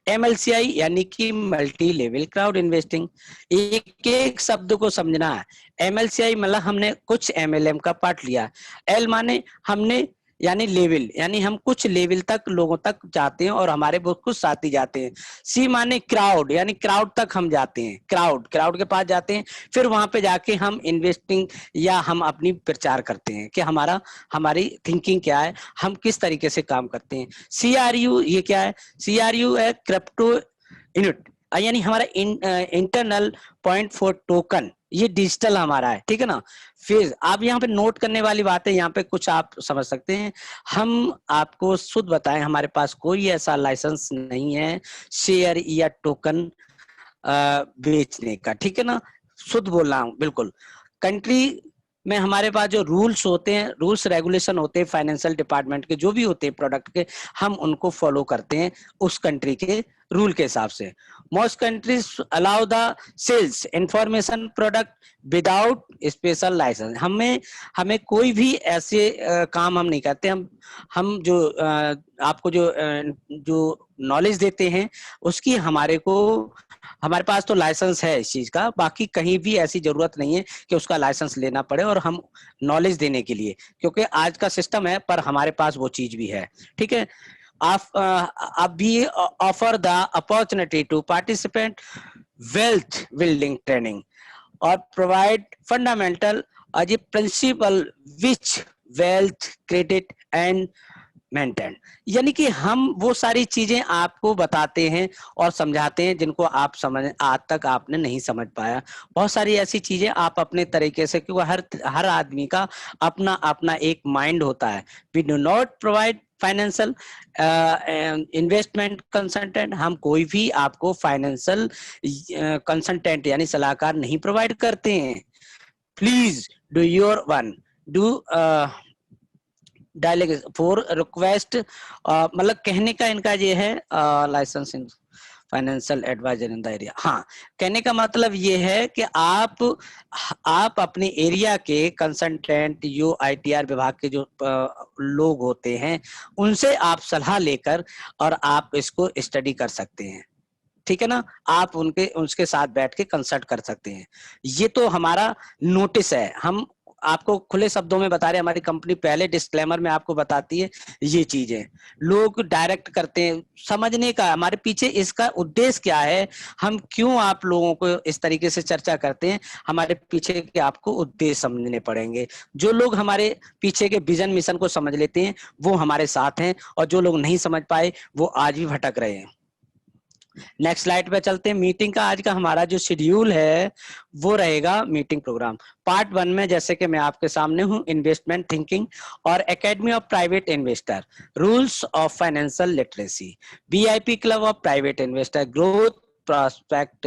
MLCI यानी कि multi level crowd investing, एक एक शब्द को समझना है। MLCI मतलब हमने कुछ MLM का पार्ट लिया, L माने हमने यानी लेवल, यानी हम कुछ लेवल तक लोगों तक जाते हैं और हमारे बहुत कुछ साथी जाते हैं। C माने क्राउड, यानी क्राउड तक हम जाते हैं, क्राउड के पास जाते हैं, फिर वहां पे जाके हम इन्वेस्टिंग या हम अपनी प्रचार करते हैं कि हमारी थिंकिंग क्या है, हम किस तरीके से काम करते हैं। CRU ये क्या है? CRU है क्रिप्टो यूनिट, यानी हमारा इंटरनल पॉइंट फॉर टोकन, ये डिजिटल हमारा है, ठीक है ना। फिर आप यहाँ पे नोट करने वाली बात है, यहाँ पे कुछ आप समझ सकते हैं। हम आपको शुद्ध बताएं, हमारे पास कोई ऐसा लाइसेंस नहीं है शेयर या टोकन बेचने का, ठीक है ना, शुद्ध बोल रहा हूँ बिल्कुल। कंट्री में हमारे पास जो रूल्स होते हैं, रूल्स रेगुलेशन होते हैं फाइनेंशियल डिपार्टमेंट के, जो भी होते हैं प्रोडक्ट के, हम उनको फॉलो करते हैं उस कंट्री के रूल के हिसाब से। Most countries allow the sales information product without special license. हमें कोई भी ऐसे काम हम नहीं करते। हम जो आपको जो नॉलेज देते हैं उसकी हमारे पास तो लाइसेंस है इस चीज का, बाकी कहीं भी ऐसी जरूरत नहीं है कि उसका लाइसेंस लेना पड़े और हम नॉलेज देने के लिए, क्योंकि आज का सिस्टम है पर हमारे पास वो चीज भी है, ठीक है। आप भी offer the opportunity to participate wealth building training और provide fundamental as a principle which wealth credit and maintain, यानी कि हम वो सारी चीजें आपको बताते हैं और समझाते हैं जिनको आप आज तक आपने नहीं समझ पाया। बहुत सारी ऐसी चीजें आप अपने तरीके से, क्योंकि हर आदमी का अपना अपना एक माइंड होता है। We do not provide financial investment consultant, हम कोई भी आपको फाइनेंशियल कंसल्टेंट यानी सलाहकार नहीं प्रोवाइड करते हैं। Please do your one do dialect for request, मतलब कहने का इनका ये है license in financial advisor in the area. हाँ, कहने का मतलब ये है कि आप अपने एरिया के कंसल्टेंट, जो ITR विभाग के जो लोग होते हैं, उनसे आप सलाह लेकर और आप इसको स्टडी कर सकते हैं, ठीक है ना। आप उनके साथ बैठ के कंसल्ट कर सकते हैं। ये तो हमारा नोटिस है, हम आपको खुले शब्दों में बता रहे हैं। हमारी कंपनी पहले डिस्क्लेमर में आपको बताती है ये चीजें। लोग डायरेक्ट करते हैं, समझने का हमारे पीछे इसका उद्देश्य क्या है, हम क्यों आप लोगों को इस तरीके से चर्चा करते हैं, हमारे पीछे के आपको उद्देश्य समझने पड़ेंगे। जो लोग हमारे पीछे के विजन मिशन को समझ लेते हैं वो हमारे साथ हैं, और जो लोग नहीं समझ पाए वो आज भी भटक रहे हैं। नेक्स्ट स्लाइड पे चलते हैं। मीटिंग का आज का हमारा जो शेड्यूल है वो रहेगा मीटिंग प्रोग्राम। पार्ट 1 में जैसे कि मैं आपके सामने हूं, इन्वेस्टमेंट थिंकिंग और academy of private investor, rules of financial literacy, VIP club of private investor, growth prospect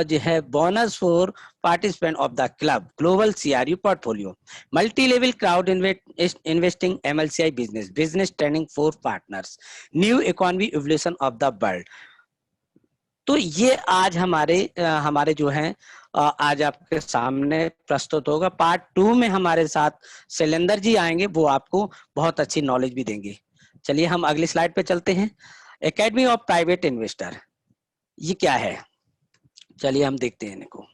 जो है, bonus for participant of the club, global CRU portfolio, multi level crowd investing, MLCI business training for partners, new economy evolution of the world. तो ये आज हमारे जो हैं आज आपके सामने प्रस्तुत होगा। पार्ट 2 में हमारे साथ शैलेंद्र जी आएंगे, वो आपको बहुत अच्छी नॉलेज भी देंगे। चलिए हम अगली स्लाइड पे चलते हैं। एकेडमी ऑफ प्राइवेट इन्वेस्टर ये क्या है, चलिए हम देखते हैं इनको।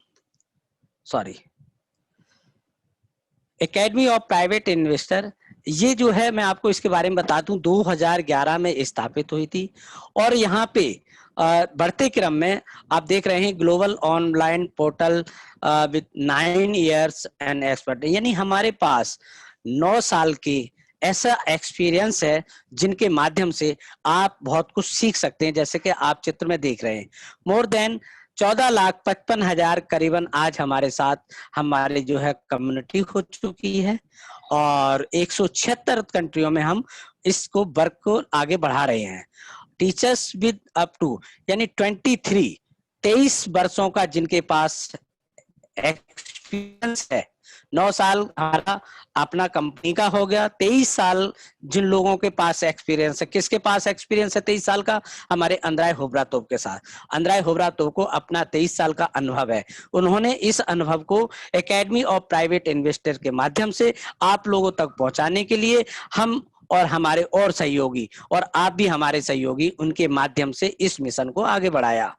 एकेडमी ऑफ प्राइवेट इन्वेस्टर ये जो है, मैं आपको इसके बारे में बता दूं, 2011 में स्थापित हुई थी। और यहाँ पे बढ़ते क्रम में आप देख रहे हैं global online portal with 9 years and expert, यानी हमारे पास 9 साल की ऐसा एक्सपीरियंस है जिनके माध्यम से आप बहुत कुछ सीख सकते हैं। जैसे कि आप चित्र में देख रहे हैं, मोर देन 14,55,000 करीबन आज हमारे साथ हमारे जो है कम्युनिटी हो चुकी है, और 176 कंट्रियों में हम इसको वर्क को आगे बढ़ा रहे हैं। टीचर्स विद अप टू यानी 23 वर्षों का जिनके पास एक्सपीरियंस है। 9 साल हमारा अपना कंपनी का हो गया, 23 साल जिन लोगों के पास एक्सपीरियंस है। किसके पास एक्सपीरियंस है 23 साल का? हमारे अंद्राय होब्रातोव के साथ। अंद्राय होब्रातोव को अपना 23 साल का अनुभव है। उन्होंने इस अनुभव को एकेडमी ऑफ प्राइवेट इन्वेस्टर के माध्यम से आप लोगों तक पहुंचाने के लिए हम और हमारे और सहयोगी, और आप भी हमारे सहयोगी, उनके माध्यम से इस मिशन को आगे बढ़ाया।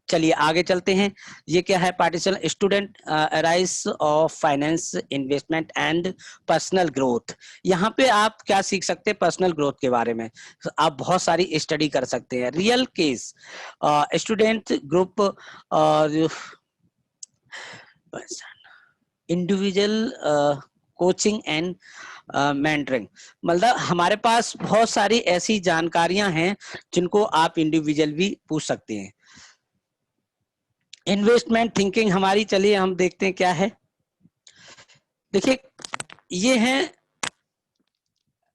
चलिए आगे चलते हैं। ये क्या है? Partition student arise of finance, investment and personal growth. यहाँ पे आप क्या सीख सकते हैं? पर्सनल ग्रोथ के बारे में आप बहुत सारी स्टडी कर सकते हैं। रियल केस स्टूडेंट ग्रुप और इंडिविजुअल कोचिंग एंड मेंटरिंग। मतलब हमारे पास बहुत सारी ऐसी जानकारियां हैं जिनको आप इंडिविजुअल भी पूछ सकते हैं। इन्वेस्टमेंट थिंकिंग हमारी, चलिए हम देखते हैं क्या है। देखिए ये है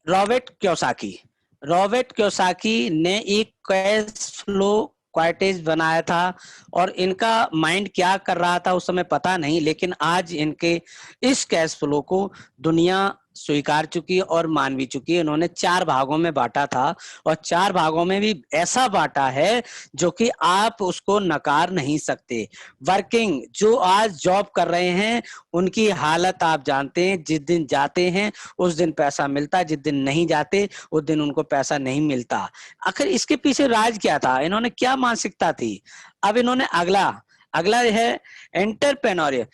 रॉबर्ट कियोसाकी। रॉबर्ट कियोसाकी ने एक कैश फ्लो क्वार्टेज बनाया था, और इनका माइंड क्या कर रहा था उस समय पता नहीं, लेकिन आज इनके इस कैश फ्लो को दुनिया स्वीकार चुकी है और मान भी चुकी है। इन्होंने 4 भागों में बांटा था, और 4 भागों में भी ऐसा बांटा है जो कि आप उसको नकार नहीं सकते। वर्किंग, जो आज जॉब कर रहे हैं उनकी हालत आप जानते हैं। जिस दिन जाते हैं उस दिन पैसा मिलता है, जिस दिन नहीं जाते उस दिन उनको पैसा नहीं मिलता। आखिर इसके पीछे राज क्या था? इन्होंने क्या मानसिकता थी? अब इन्होंने अगला अगला है entrepreneur.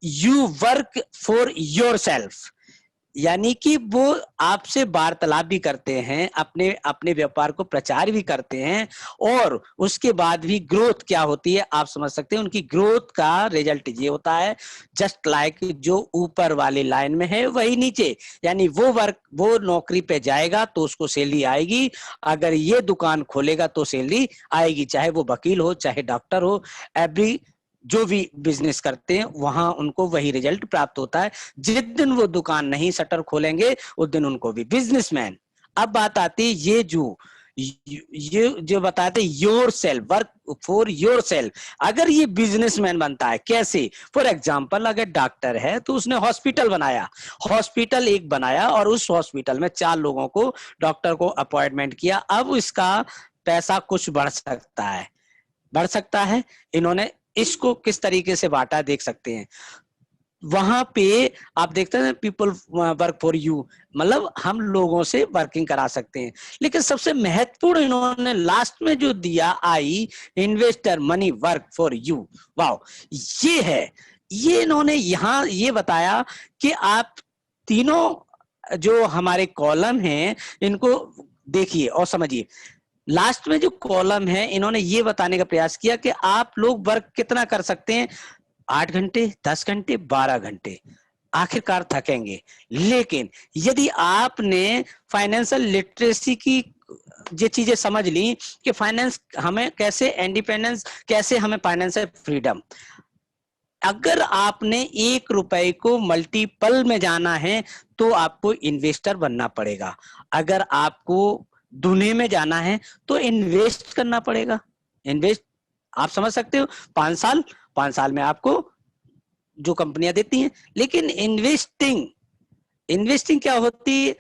You work for yourself, यानी कि वो आपसे वार्तालाप भी करते हैं, अपने अपने व्यापार को प्रचार भी करते हैं, और उसके बाद भी ग्रोथ क्या होती है आप समझ सकते हैं। उनकी ग्रोथ का रिजल्ट ये होता है, जस्ट लाइक जो ऊपर वाली लाइन में है वही नीचे। यानी वो नौकरी पे जाएगा तो उसको सैलरी आएगी, अगर ये दुकान खोलेगा तो सैलरी आएगी, चाहे वो वकील हो चाहे डॉक्टर हो, एवरी जो भी बिजनेस करते हैं वहां उनको वही रिजल्ट प्राप्त होता है। जिस दिन वो दुकान नहीं शटर खोलेंगे उस दिन उनको भी बिजनेसमैन। अब बात आती है ये जो बताते your self, work for your self. अगर ये बिजनेसमैन बनता है कैसे? फॉर एग्जाम्पल अगर डॉक्टर है तो उसने हॉस्पिटल बनाया, हॉस्पिटल एक बनाया, और उस हॉस्पिटल में 4 लोगों को डॉक्टर को अपॉइंटमेंट किया। अब इसका पैसा कुछ बढ़ सकता है। इन्होंने इसको किस तरीके से बांटा देख सकते हैं। वहां पे आप देखते हैं पीपल वर्क फॉर यू, मतलब हम लोगों से वर्किंग करा सकते हैं। लेकिन सबसे महत्वपूर्ण इन्होंने लास्ट में जो दिया, I investor money work for you. Wow, ये है। ये इन्होंने यहां ये बताया कि आप तीनों जो हमारे कॉलम हैं इनको देखिए और समझिए। लास्ट में जो कॉलम है इन्होंने ये बताने का प्रयास किया कि आप लोग वर्क कितना कर सकते हैं, 8 घंटे, 10 घंटे, 12 घंटे, आखिरकार थकेंगे। लेकिन यदि आपने फाइनेंशियल लिटरेसी की ये चीजें समझ ली कि फाइनेंस हमें कैसे इंडिपेंडेंस, कैसे हमें फाइनेंशियल फ्रीडम, अगर आपने 1 रुपए को मल्टीपल में जाना है तो आपको इन्वेस्टर बनना पड़ेगा। अगर आपको दुनिया में जाना है तो इन्वेस्ट करना पड़ेगा। इन्वेस्ट आप समझ सकते हो, 5 साल में आपको जो कंपनियां देती हैं। लेकिन इन्वेस्टिंग क्या होती है?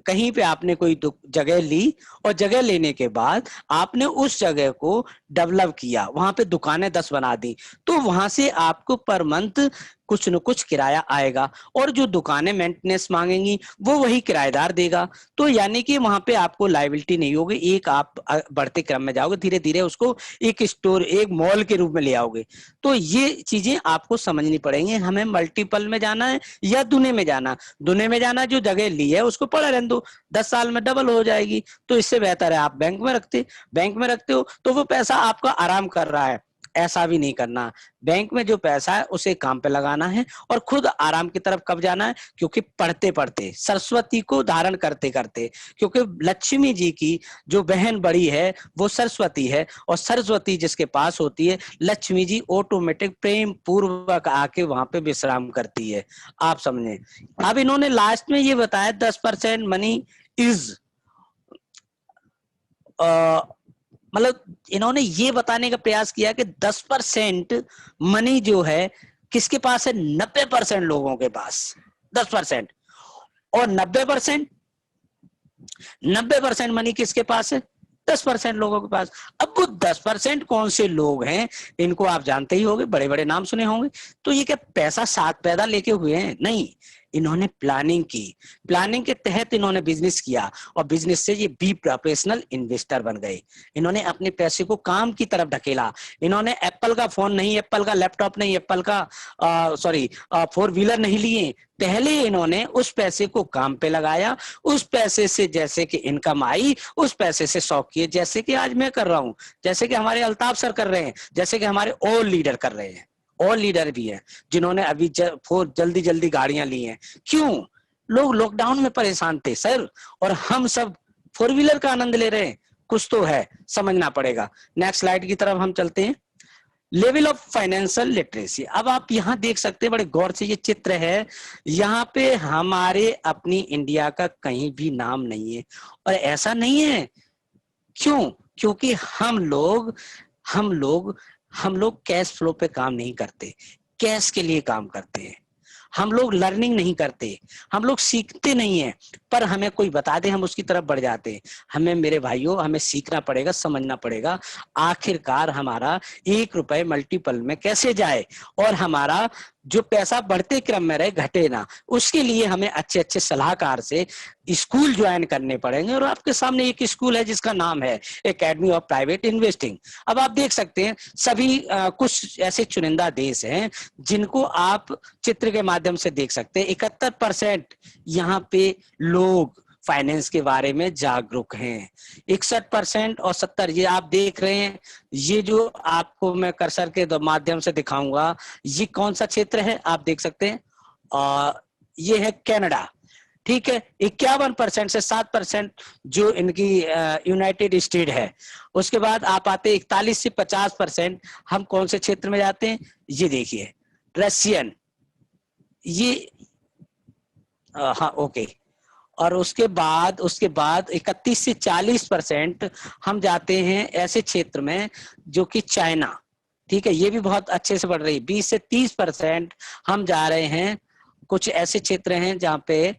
कहीं पे आपने कोई जगह ली, और जगह लेने के बाद आपने उस जगह को डेवलप किया, वहां पे दुकानें 10 बना दी, तो वहां से आपको पर मंथ कुछ न कुछ किराया आएगा, और जो दुकानें मेंटेनेंस मांगेंगी वो वही किराएदार देगा। तो यानी कि वहां पे आपको लायबिलिटी नहीं होगी। एक आप बढ़ते क्रम में जाओगे, धीरे धीरे उसको एक स्टोर, एक मॉल के रूप में ले आओगे। तो ये चीजें आपको समझनी पड़ेंगी। हमें मल्टीपल में जाना है या दुनिया में जाना। दुनिया में जाना, जो जगह ली है उसको पड़ा रहने दो, 10 साल में डबल हो जाएगी। तो इससे बेहतर है आप बैंक में रखते हो तो वो पैसा आपका आराम कर रहा है। ऐसा भी नहीं करना। बैंक में जो पैसा है उसे काम पे लगाना है, और खुद आराम की तरफ कब जाना है? क्योंकि पढ़ते पढ़ते, सरस्वती को धारण करते करते, क्योंकि लक्ष्मी जी की जो बहन बड़ी है वो सरस्वती है, और सरस्वती जिसके पास होती है, लक्ष्मी जी ऑटोमेटिक प्रेम पूर्वक आके वहां पे विश्राम करती है। आप समझे। अब इन्होंने लास्ट में ये बताया 10% मनी इज, मतलब इन्होंने ये बताने का प्रयास किया कि 10% मनी जो है किसके पास है? 90% लोगों के पास 10%, और 90% मनी किसके पास है? 10% लोगों के पास। अब वो 10% कौन से लोग हैं? इनको आप जानते ही होंगे, बड़े बड़े नाम सुने होंगे। तो ये क्या पैसा साथ पैदा लेके हुए हैं? नहीं, इन्होंने प्लानिंग की, प्लानिंग के तहत इन्होंने बिजनेस किया और बिजनेस से ये बी प्रोफेशनल इन्वेस्टर बन गए। इन्होंने अपने पैसे को काम की तरफ ढकेला। इन्होंने एप्पल का फोन नहीं, एप्पल का लैपटॉप नहीं, एप्पल का फोर व्हीलर नहीं लिए। पहले इन्होंने उस पैसे को काम पे लगाया, उस पैसे से जैसे कि इनकम आई, उस पैसे से शौक किए, जैसे कि आज मैं कर रहा हूं, जैसे कि हमारे अल्ताफ सर कर रहे हैं, जैसे कि हमारे और लीडर कर रहे हैं। और लीडर भी है जिन्होंने अभी जल्दी जल्दी गाड़ियां ली हैं। क्यों? लोग लॉकडाउन में परेशान थे सर, और हम सब फोर व्हीलर का आनंद ले रहे हैं। कुछ तो है, समझना पड़ेगा। नेक्स्ट स्लाइड की तरफ हम चलते हैं। Level of financial literacy. अब आप यहाँ देख सकते हैं बड़े गौर से, ये चित्र है, यहाँ पे हमारे अपनी इंडिया का कहीं भी नाम नहीं है। और ऐसा नहीं है, क्यों? क्योंकि हम लोग कैश फ्लो पे काम नहीं करते, कैश के लिए काम करते हैं। हम लोग लर्निंग नहीं करते, हम लोग सीखते नहीं है, पर हमें कोई बता दे हम उसकी तरफ बढ़ जाते हैं। हमें, मेरे भाइयों, हमें सीखना पड़ेगा, समझना पड़ेगा आखिरकार हमारा 1 रुपए मल्टीपल में कैसे जाए और हमारा जो पैसा बढ़ते क्रम में रहे, घटे ना। उसके लिए हमें अच्छे अच्छे सलाहकार से स्कूल ज्वाइन करने पड़ेंगे। और आपके सामने एक स्कूल है जिसका नाम है एकेडमी ऑफ प्राइवेट इन्वेस्टिंग। अब आप देख सकते हैं सभी कुछ ऐसे चुनिंदा देश हैं जिनको आप चित्र के माध्यम से देख सकते हैं। 71% यहाँ पे लोग फाइनेंस के बारे में जागरूक हैं। 61% और 70, ये आप देख रहे हैं। ये जो आपको मैं कर्सर के माध्यम से दिखाऊंगा, ये कौन सा क्षेत्र है आप देख सकते हैं। ये है कनाडा, ठीक है। 51% से 7% जो इनकी यूनाइटेड स्टेट है। उसके बाद आप आते 41 से 50%। हम कौन से क्षेत्र में जाते हैं, ये देखिए, रशियन, ये हाँ ओके। और उसके बाद 31 से 40% हम जाते हैं ऐसे क्षेत्र में जो कि चाइना, ठीक है, ये भी बहुत अच्छे से बढ़ रही है। 20 से 30% हम जा रहे हैं, कुछ ऐसे क्षेत्र हैं जहाँ पे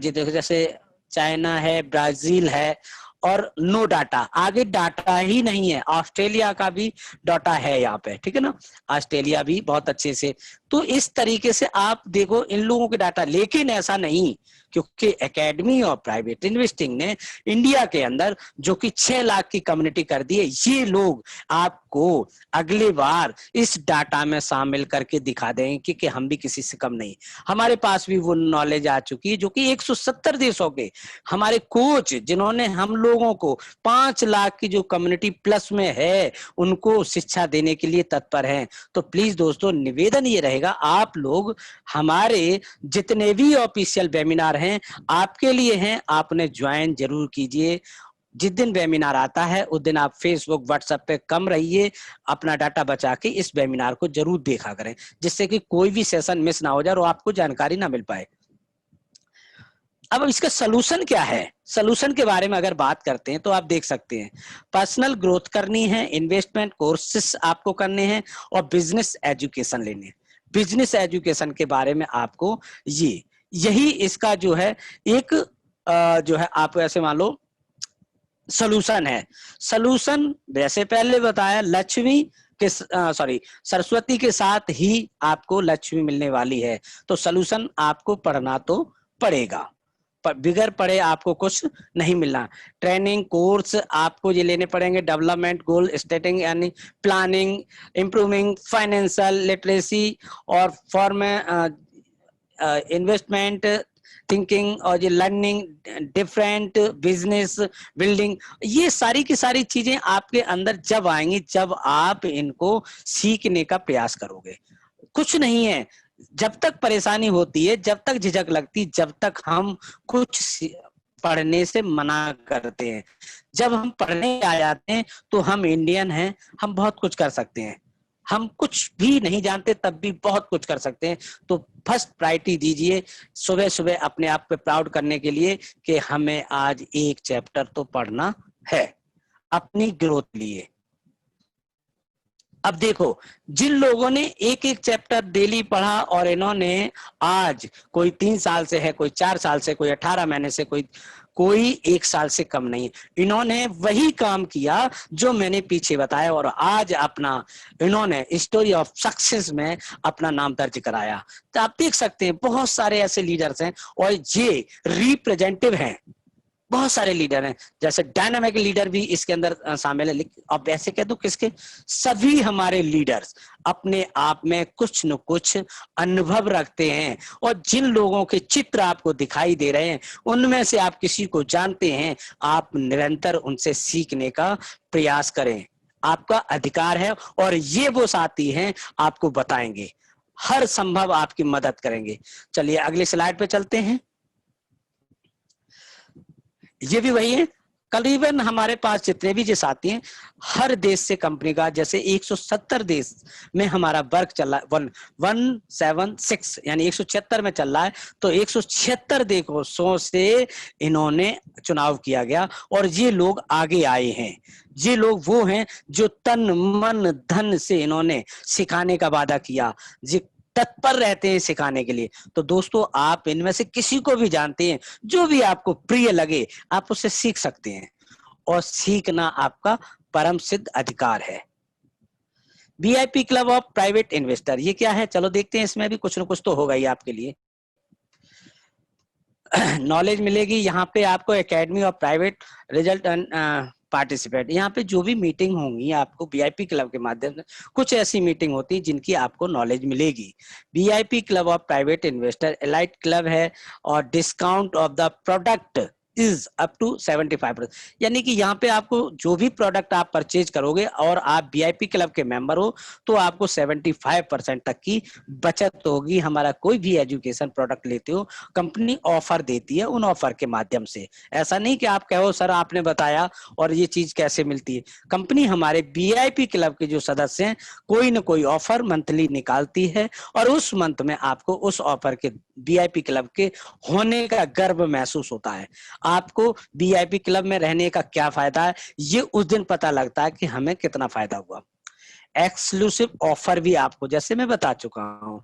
जैसे चाइना है, ब्राजील है, और नो डाटा, आगे डाटा ही नहीं है। ऑस्ट्रेलिया का भी डाटा है यहाँ पे, ठीक है ना, ऑस्ट्रेलिया भी बहुत अच्छे से। तो इस तरीके से आप देखो इन लोगों के डाटा, लेकिन ऐसा नहीं, क्योंकि एकेडमी ऑफ प्राइवेट इन्वेस्टिंग ने इंडिया के अंदर जो कि 6 लाख की कम्युनिटी कर दी है, ये लोग आपको अगली बार इस डाटा में शामिल करके दिखा देंगे कि हम भी किसी से कम नहीं। हमारे पास भी वो नॉलेज आ चुकी है जो कि 170 देशों के हमारे कोच, जिन्होंने हम लोगों को 5 लाख की जो कम्युनिटी प्लस में है, उनको शिक्षा देने के लिए तत्पर हैं। तो प्लीज दोस्तों, निवेदन ये रहेगा, आप लोग हमारे जितने भी ऑफिशियल वेबिनार हैं आपके लिए हैं, आपने ज्वाइन जरूर कीजिए। जिस दिन वेबिनार आता है उस दिन आप फेसबुक, व्हाट्सएप पे कम रहिए, अपना डाटा बचा के इस वेबिनार को जरूर देखा करें, जिससे कि कोई भी सेशन मिस ना हो जाए और आपको जानकारी ना मिल पाए। अब इसका सलूशन क्या है, सलूशन के बारे में अगर बात करते हैं तो आप देख सकते हैं, पर्सनल ग्रोथ करनी है, इन्वेस्टमेंट कोर्सेस आपको करने हैं, और बिजनेस एजुकेशन लेने हैं। बिजनेस एजुकेशन के बारे में आपको यही इसका जो है एक जो है आप ऐसे मान लो सलूशन है। सलूशन वैसे पहले बताया, लक्ष्मी के सरस्वती के साथ ही आपको लक्ष्मी मिलने वाली है। तो सलूशन आपको पढ़ना तो पड़ेगा, बिगर पढ़े आपको कुछ नहीं मिलना। ट्रेनिंग कोर्स आपको ये लेने पड़ेंगे, डेवलपमेंट गोल सेटिंग यानी प्लानिंग, इंप्रूविंग फाइनेंशियल लिटरेसी, और फॉर्म इन्वेस्टमेंट थिंकिंग, और ये लर्निंग डिफरेंट बिजनेस बिल्डिंग, ये सारी की सारी चीजें आपके अंदर जब आएंगी जब आप इनको सीखने का प्रयास करोगे। कुछ नहीं है, जब तक परेशानी होती है, जब तक झिझक लगती, जब तक हम कुछ पढ़ने से मना करते हैं, जब हम पढ़ने आ जाते हैं तो हम इंडियन हैं, हम बहुत कुछ कर सकते हैं। हम कुछ भी नहीं जानते तब भी बहुत कुछ कर सकते हैं। तो फर्स्ट प्रायोरिटी दीजिए सुबह सुबह अपने आप पे प्राउड करने के लिए कि हमें आज एक चैप्टर तो पढ़ना है अपनी ग्रोथ लिए। अब देखो, जिन लोगों ने एक एक चैप्टर डेली पढ़ा और इन्होंने आज कोई 3 साल से है, कोई 4 साल से, कोई 18 महीने से, कोई कोई 1 साल से कम नहीं है। इन्होंने वही काम किया जो मैंने पीछे बताया और आज अपना इन्होंने स्टोरी ऑफ सक्सेस में अपना नाम दर्ज कराया। तो आप देख सकते हैं बहुत सारे ऐसे लीडर्स हैं और ये रिप्रेजेंटेटिव हैं, बहुत सारे लीडर हैं, जैसे डायनामिक लीडर भी इसके अंदर शामिल है। अब ऐसे कह दो किसके, सभी हमारे लीडर्स अपने आप में कुछ न कुछ अनुभव रखते हैं और जिन लोगों के चित्र आपको दिखाई दे रहे हैं उनमें से आप किसी को जानते हैं, आप निरंतर उनसे सीखने का प्रयास करें, आपका अधिकार है। और ये वो साथी हैं आपको बताएंगे, हर संभव आपकी मदद करेंगे। चलिए अगली स्लाइड पे चलते हैं। ये भी वही है, करीबन हमारे पास जितने भी जो साथी हैं हर देश से कंपनी का, जैसे 170 देश में हमारा वर्क चल रहा है, 176 यानी 176 में चल रहा है, तो 176 देशों से इन्होंने चुनाव किया गया और ये लोग आगे आए हैं। ये लोग वो हैं जो तन मन धन से इन्होंने सिखाने का वादा किया, जी तत्पर रहते हैं सिखाने के लिए। तो दोस्तों आप इनमें से किसी को भी जानते हैं, जो भी आपको प्रिय लगे आप उससे सीख सकते हैं और सीखना आपका परम सिद्ध अधिकार है। VIP club of private investor, ये क्या है, चलो देखते हैं। इसमें भी कुछ न कुछ तो होगा ही आपके लिए, नॉलेज मिलेगी। यहाँ पे आपको academy of private result and participate, यहाँ पे जो भी मीटिंग होंगी आपको वीआईपी क्लब के माध्यम से, कुछ ऐसी मीटिंग होती है जिनकी आपको नॉलेज मिलेगी। VIP club of private investor elite club है और discount of the product is up to 75%, यानी कि यहाँ पे आपको जो भी प्रोडक्ट आप परचेज करोगे और आप वीआईपी क्लब के मेंबर हो तो आपको 75% तक की बचत होगी। हमारा कोई भी एजुकेशन प्रोडक्ट लेते हो कंपनी ऑफर देती है, उन ऑफर के माध्यम से। ऐसा नहीं कि आप कहो सर आपने बताया और ये चीज कैसे मिलती है। कंपनी हमारे वीआईपी क्लब के जो सदस्य हैं कोई ना कोई ऑफर मंथली निकालती है और उस मंथ में आपको उस ऑफर के वीआईपी क्लब के होने का गर्व महसूस होता है। आपको वीआईपी क्लब में रहने का क्या फायदा है ये उस दिन पता लगता है कि हमें कितना फायदा हुआ। एक्सक्लूसिव ऑफर भी आपको, जैसे मैं बता चुका हूं,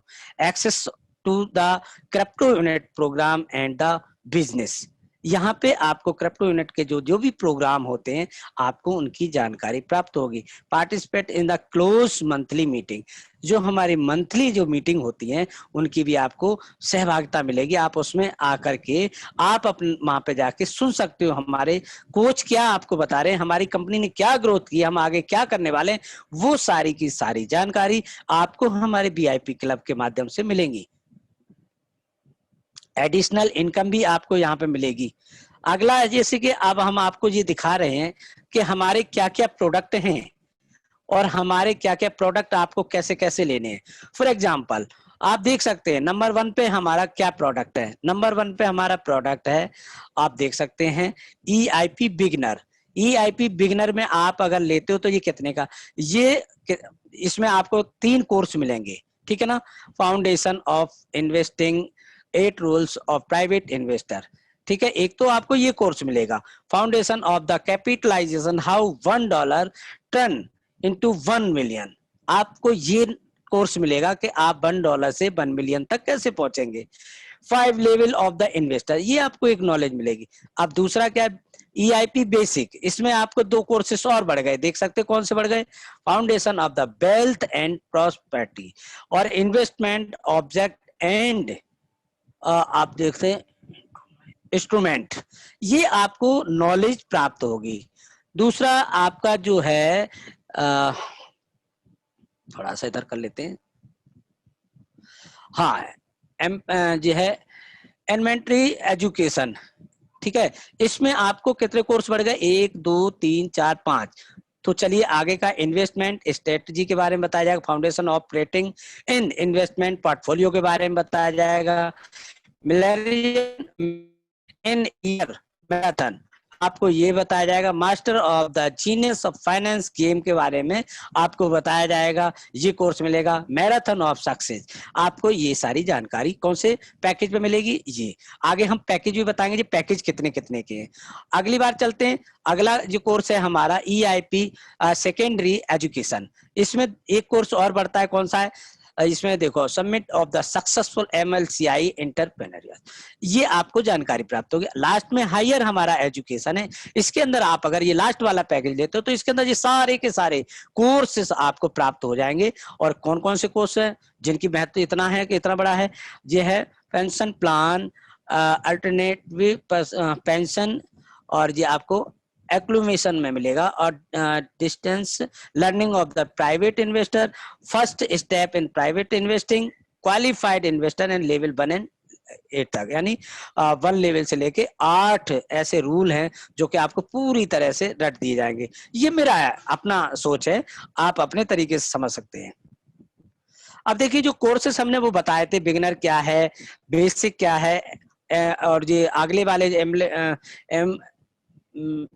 access to the crypto unit program and the business, यहाँ पे आपको क्रिप्टो यूनिट के जो भी प्रोग्राम होते हैं आपको उनकी जानकारी प्राप्त होगी। Participate in the close monthly meeting, जो हमारी मंथली जो मीटिंग होती है उनकी भी आपको सहभागिता मिलेगी। आप उसमें आकर के आप अपने वहां पे जाके सुन सकते हो हमारे कोच क्या आपको बता रहे हैं, हमारी कंपनी ने क्या ग्रोथ की, हम आगे क्या करने वाले हैं, वो सारी की सारी जानकारी आपको हमारे वीआईपी क्लब के माध्यम से मिलेंगी। एडिशनल इनकम भी आपको यहाँ पे मिलेगी। अगला जैसे कि अब हम आपको ये दिखा रहे हैं कि हमारे क्या क्या प्रोडक्ट हैं और हमारे क्या क्या प्रोडक्ट आपको कैसे कैसे लेने हैं। फॉर एग्जाम्पल आप देख सकते हैं नंबर 1 पे हमारा क्या प्रोडक्ट है। नंबर 1 पे हमारा प्रोडक्ट है, आप देख सकते हैं, EIP बिगनर। EIP बिगनर में आप अगर लेते हो तो ये कितने का, ये इसमें आपको 3 कोर्स मिलेंगे, ठीक है ना। Foundation of investing, 8 rules of private investor, ठीक है। एक तो आपको ये कोर्स मिलेगा, foundation of the capitalization, how $1 turn into 1 million. आपको ये कोर्स मिलेगा कि आप $1 से 1 मिलियन तक कैसे पहुंचेंगे। 5 लेवल ऑफ द इन्वेस्टर, ये आपको एक नॉलेज मिलेगी। अब दूसरा क्या है, EIP बेसिक, इसमें आपको 2 कोर्सेस और बढ़ गए, देख सकते कौन से बढ़ गए, foundation of the wealth and prosperity और इन्वेस्टमेंट ऑब्जेक्ट एंड आप देखते हैं इंस्ट्रूमेंट, ये आपको नॉलेज प्राप्त होगी। दूसरा आपका जो है थोड़ा सा इधर कर लेते हैं, हाँ जो है इन्वेंटरी एजुकेशन, ठीक है। इसमें आपको कितने कोर्स बढ़ गए, 1 2 3 4 5। तो चलिए आगे का इन्वेस्टमेंट स्ट्रेटजी के बारे में बताया जाएगा, foundation operating in investment portfolio के बारे में बताया जाएगा, मिलेनियम इन ईयर मैराथन आपको ये बताया जाएगा, master of the genius of finance game के बारे में आपको बताया जाएगा, ये कोर्स मिलेगा, मैराथन ऑफ सक्सेस। आपको ये सारी जानकारी कौन से पैकेज पे मिलेगी, ये आगे हम पैकेज भी बताएंगे, ये पैकेज कितने कितने के हैं। अगली बार चलते हैं, अगला जो कोर्स है हमारा EIP सेकेंडरी एजुकेशन, इसमें एक कोर्स और बढ़ता है, कौन सा है, इसमें देखो submit of the successful MLCI entrepreneur, ये आपको जानकारी प्राप्त होगी। लास्ट में हायर हमारा एजुकेशन है, इसके अंदर आप अगर ये लास्ट वाला पैकेज लेते हो तो इसके अंदर ये सारे के सारे कोर्सेस आपको प्राप्त हो जाएंगे। और कौन कौन से कोर्स है जिनकी महत्व इतना है कि इतना बड़ा है, ये है पेंशन प्लान, अल्टरनेटिव पेंशन, और ये आपको एक्लूमेशन में मिलेगा, और distance learning of the private investor, first step in private investing, qualified investor and level 1 and 8 तक, यानी 1 लेवल से लेके 8 ऐसे रूल हैं जो कि आपको पूरी तरह से रट दिए जाएंगे। ये मेरा अपना सोच है, आप अपने तरीके से समझ सकते हैं। अब देखिए जो कोर्सेस हमने वो बताए थे, बिगिनर क्या है, बेसिक क्या है, और ये अगले वाले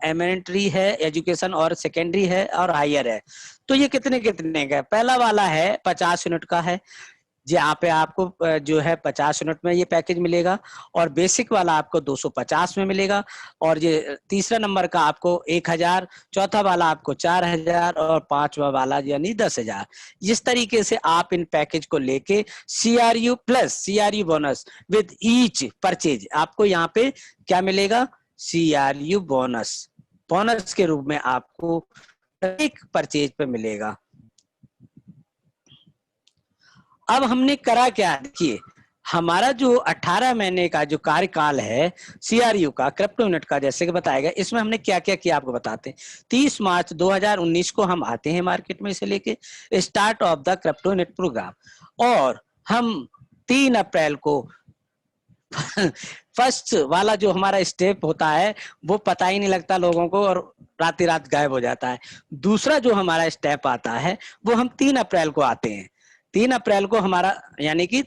एलिमेंट्री है एजुकेशन, और सेकेंडरी है, और हायर है। तो ये कितने कितने का है? पहला वाला है 50 यूनिट का है, यहाँ पे आपको जो है 50 यूनिट में ये पैकेज मिलेगा, और बेसिक वाला आपको 250 में मिलेगा, और ये तीसरा नंबर का आपको 1000, चौथा वाला आपको 4000, और पांचवा वाला यानी 10,000। इस तरीके से आप इन पैकेज को लेके CRU plus CRU bonus with each purchase, आपको यहाँ पे क्या मिलेगा? CRU बोनस, बोनस के रूप में आपको एक परचेज पे मिलेगा। अब हमने करा क्या, देखिए हमारा जो 18 महीने का जो कार्यकाल है CRU का, क्रिप्टो यूनिट का, जैसे कि बताया गया, इसमें हमने क्या क्या किया आपको बताते हैं। 30 मार्च 2019 को हम आते हैं मार्केट में, इसे लेके start of the crypto unit program, और हम 3 अप्रैल को फर्स्ट वाला जो हमारा स्टेप होता है वो पता ही नहीं लगता लोगों को, और रात ही रात गायब हो जाता है। दूसरा जो हमारा स्टेप आता है वो हम 3 अप्रैल को आते हैं। 3 अप्रैल को हमारा यानी कि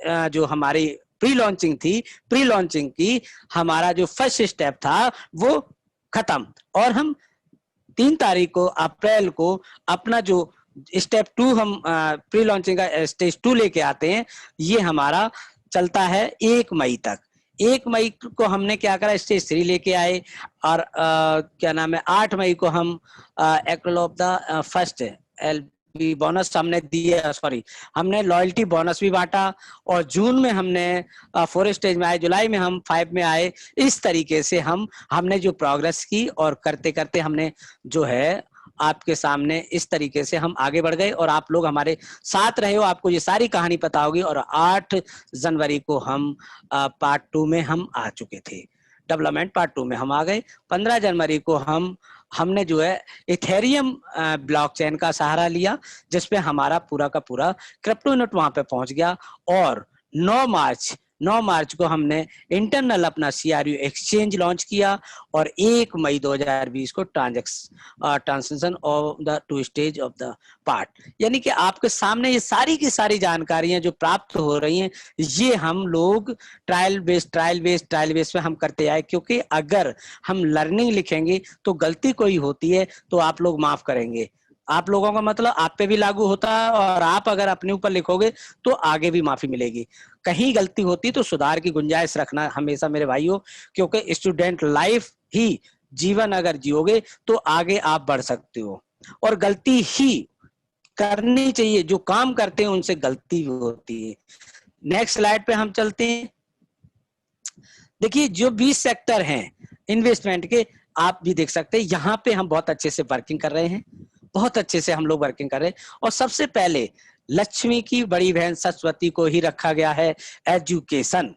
जो हमारी प्री लॉन्चिंग थी, प्री लॉन्चिंग की हमारा जो फर्स्ट स्टेप था वो खत्म, और हम 3 तारीख को अप्रैल को अपना जो स्टेप 2 हम प्री लॉन्चिंग का स्टेज 2 लेके आते हैं। ये हमारा चलता है 1 मई तक। 1 मई को हमने क्या करा, स्टेज 3 लेके आए, और क्या नाम है 8 मई को हम equal of the first LP bonus हमने दिया, सॉरी हमने लॉयल्टी बोनस भी बांटा, और जून में हमने 4 स्टेज में आए, जुलाई में हम 5 में आए। इस तरीके से हमने जो प्रोग्रेस की, और करते करते हमने जो है आपके सामने इस तरीके से हम आगे बढ़ गए, और आप लोग हमारे साथ रहे हो, आपको ये सारी कहानी पता होगी। और 8 जनवरी को हम पार्ट 2 में हम आ चुके थे, डेवलपमेंट पार्ट 2 में हम आ गए। 15 जनवरी को हमने जो है इथेरियम ब्लॉकचेन का सहारा लिया, जिसपे हमारा पूरा का पूरा क्रिप्टो यूनिट वहां पे पहुंच गया। और 9 मार्च को हमने इंटरनल अपना CRU एक्सचेंज लॉन्च किया, और 1 मई 2020 को transaction of the 2 stage of the part, यानी कि आपके सामने ये सारी की सारी जानकारियां जो प्राप्त हो रही हैं, ये हम लोग ट्रायल बेस्ड पे हम करते आए। क्योंकि अगर हम लर्निंग लिखेंगे तो गलती कोई होती है तो आप लोग माफ करेंगे, आप लोगों का मतलब आप पे भी लागू होता है, और आप अगर अपने ऊपर लिखोगे तो आगे भी माफी मिलेगी। कहीं गलती होती तो सुधार की गुंजाइश रखना हमेशा मेरे भाइयों, क्योंकि स्टूडेंट लाइफ ही जीवन अगर जियोगे तो आगे आप बढ़ सकते हो, और गलती ही करनी चाहिए। जो काम करते हैं उनसे गलती होती है। नेक्स्ट स्लाइड पे हम चलते हैं। देखिए जो 20 सेक्टर हैं इन्वेस्टमेंट के, आप भी देख सकते हैं, यहाँ पे हम बहुत अच्छे से वर्किंग कर रहे हैं, बहुत अच्छे से हम लोग वर्किंग कर रहे हैं। और सबसे पहले लक्ष्मी की बड़ी बहन सरस्वती को ही रखा गया है, एजुकेशन।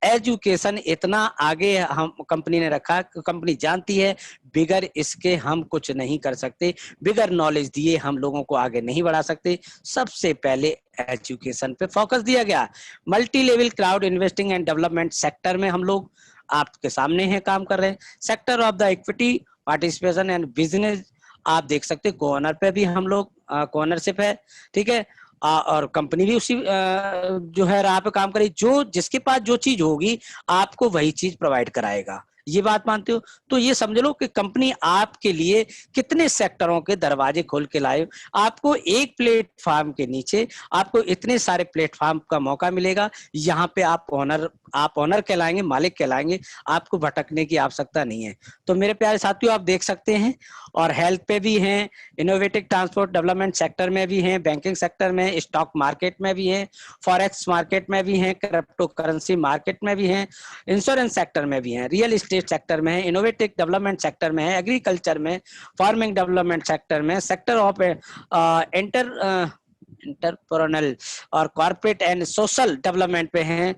एजुकेशन इतना आगे हम कंपनी ने रखा, कंपनी जानती है बिगर इसके हम कुछ नहीं कर सकते, बिगर नॉलेज दिए हम लोगों को आगे नहीं बढ़ा सकते। सबसे पहले एजुकेशन पे फोकस दिया गया। Multi level crowd investing and development sector में हम लोग आपके सामने है काम कर रहे हैं। Sector of the equity participation and business, आप देख सकते हैं कोऑनर पे भी हम लोग कोऑनरशिप है, ठीक है, और कंपनी भी उसी जो है राह पे काम करे। जो जिसके पास जो चीज होगी आपको वही चीज प्रोवाइड कराएगा, ये बात मानते हो? तो ये समझ लो कि कंपनी आपके लिए कितने सेक्टरों के दरवाजे खोल के लाए। आपको एक प्लेटफॉर्म के नीचे आपको इतने सारे प्लेटफॉर्म का मौका मिलेगा। यहाँ पे आप ओनर कहलाएंगे, मालिक कहलाएंगे, आपको भटकने की आवश्यकता नहीं है। तो मेरे प्यारे साथियों, आप देख सकते हैं, और हेल्थ पे भी हैं, इनोवेटिव ट्रांसपोर्ट डेवलपमेंट सेक्टर में भी हैं, बैंकिंग सेक्टर में, स्टॉक मार्केट में भी हैं, फॉरेक्स मार्केट में भी हैं, क्रिप्टो करेंसी मार्केट में भी हैं, इंश्योरेंस सेक्टर में भी हैं, रियल एस्टेट सेक्टर में है, इनोवेटिव डेवलपमेंट सेक्टर में है, एग्रीकल्चर में, फार्मिंग डेवलपमेंट सेक्टर में, सेक्टर ऑफ एंटरप्रेन्योरल और कॉर्पोरेट एंड सोशल डेवलपमेंट पे हैं,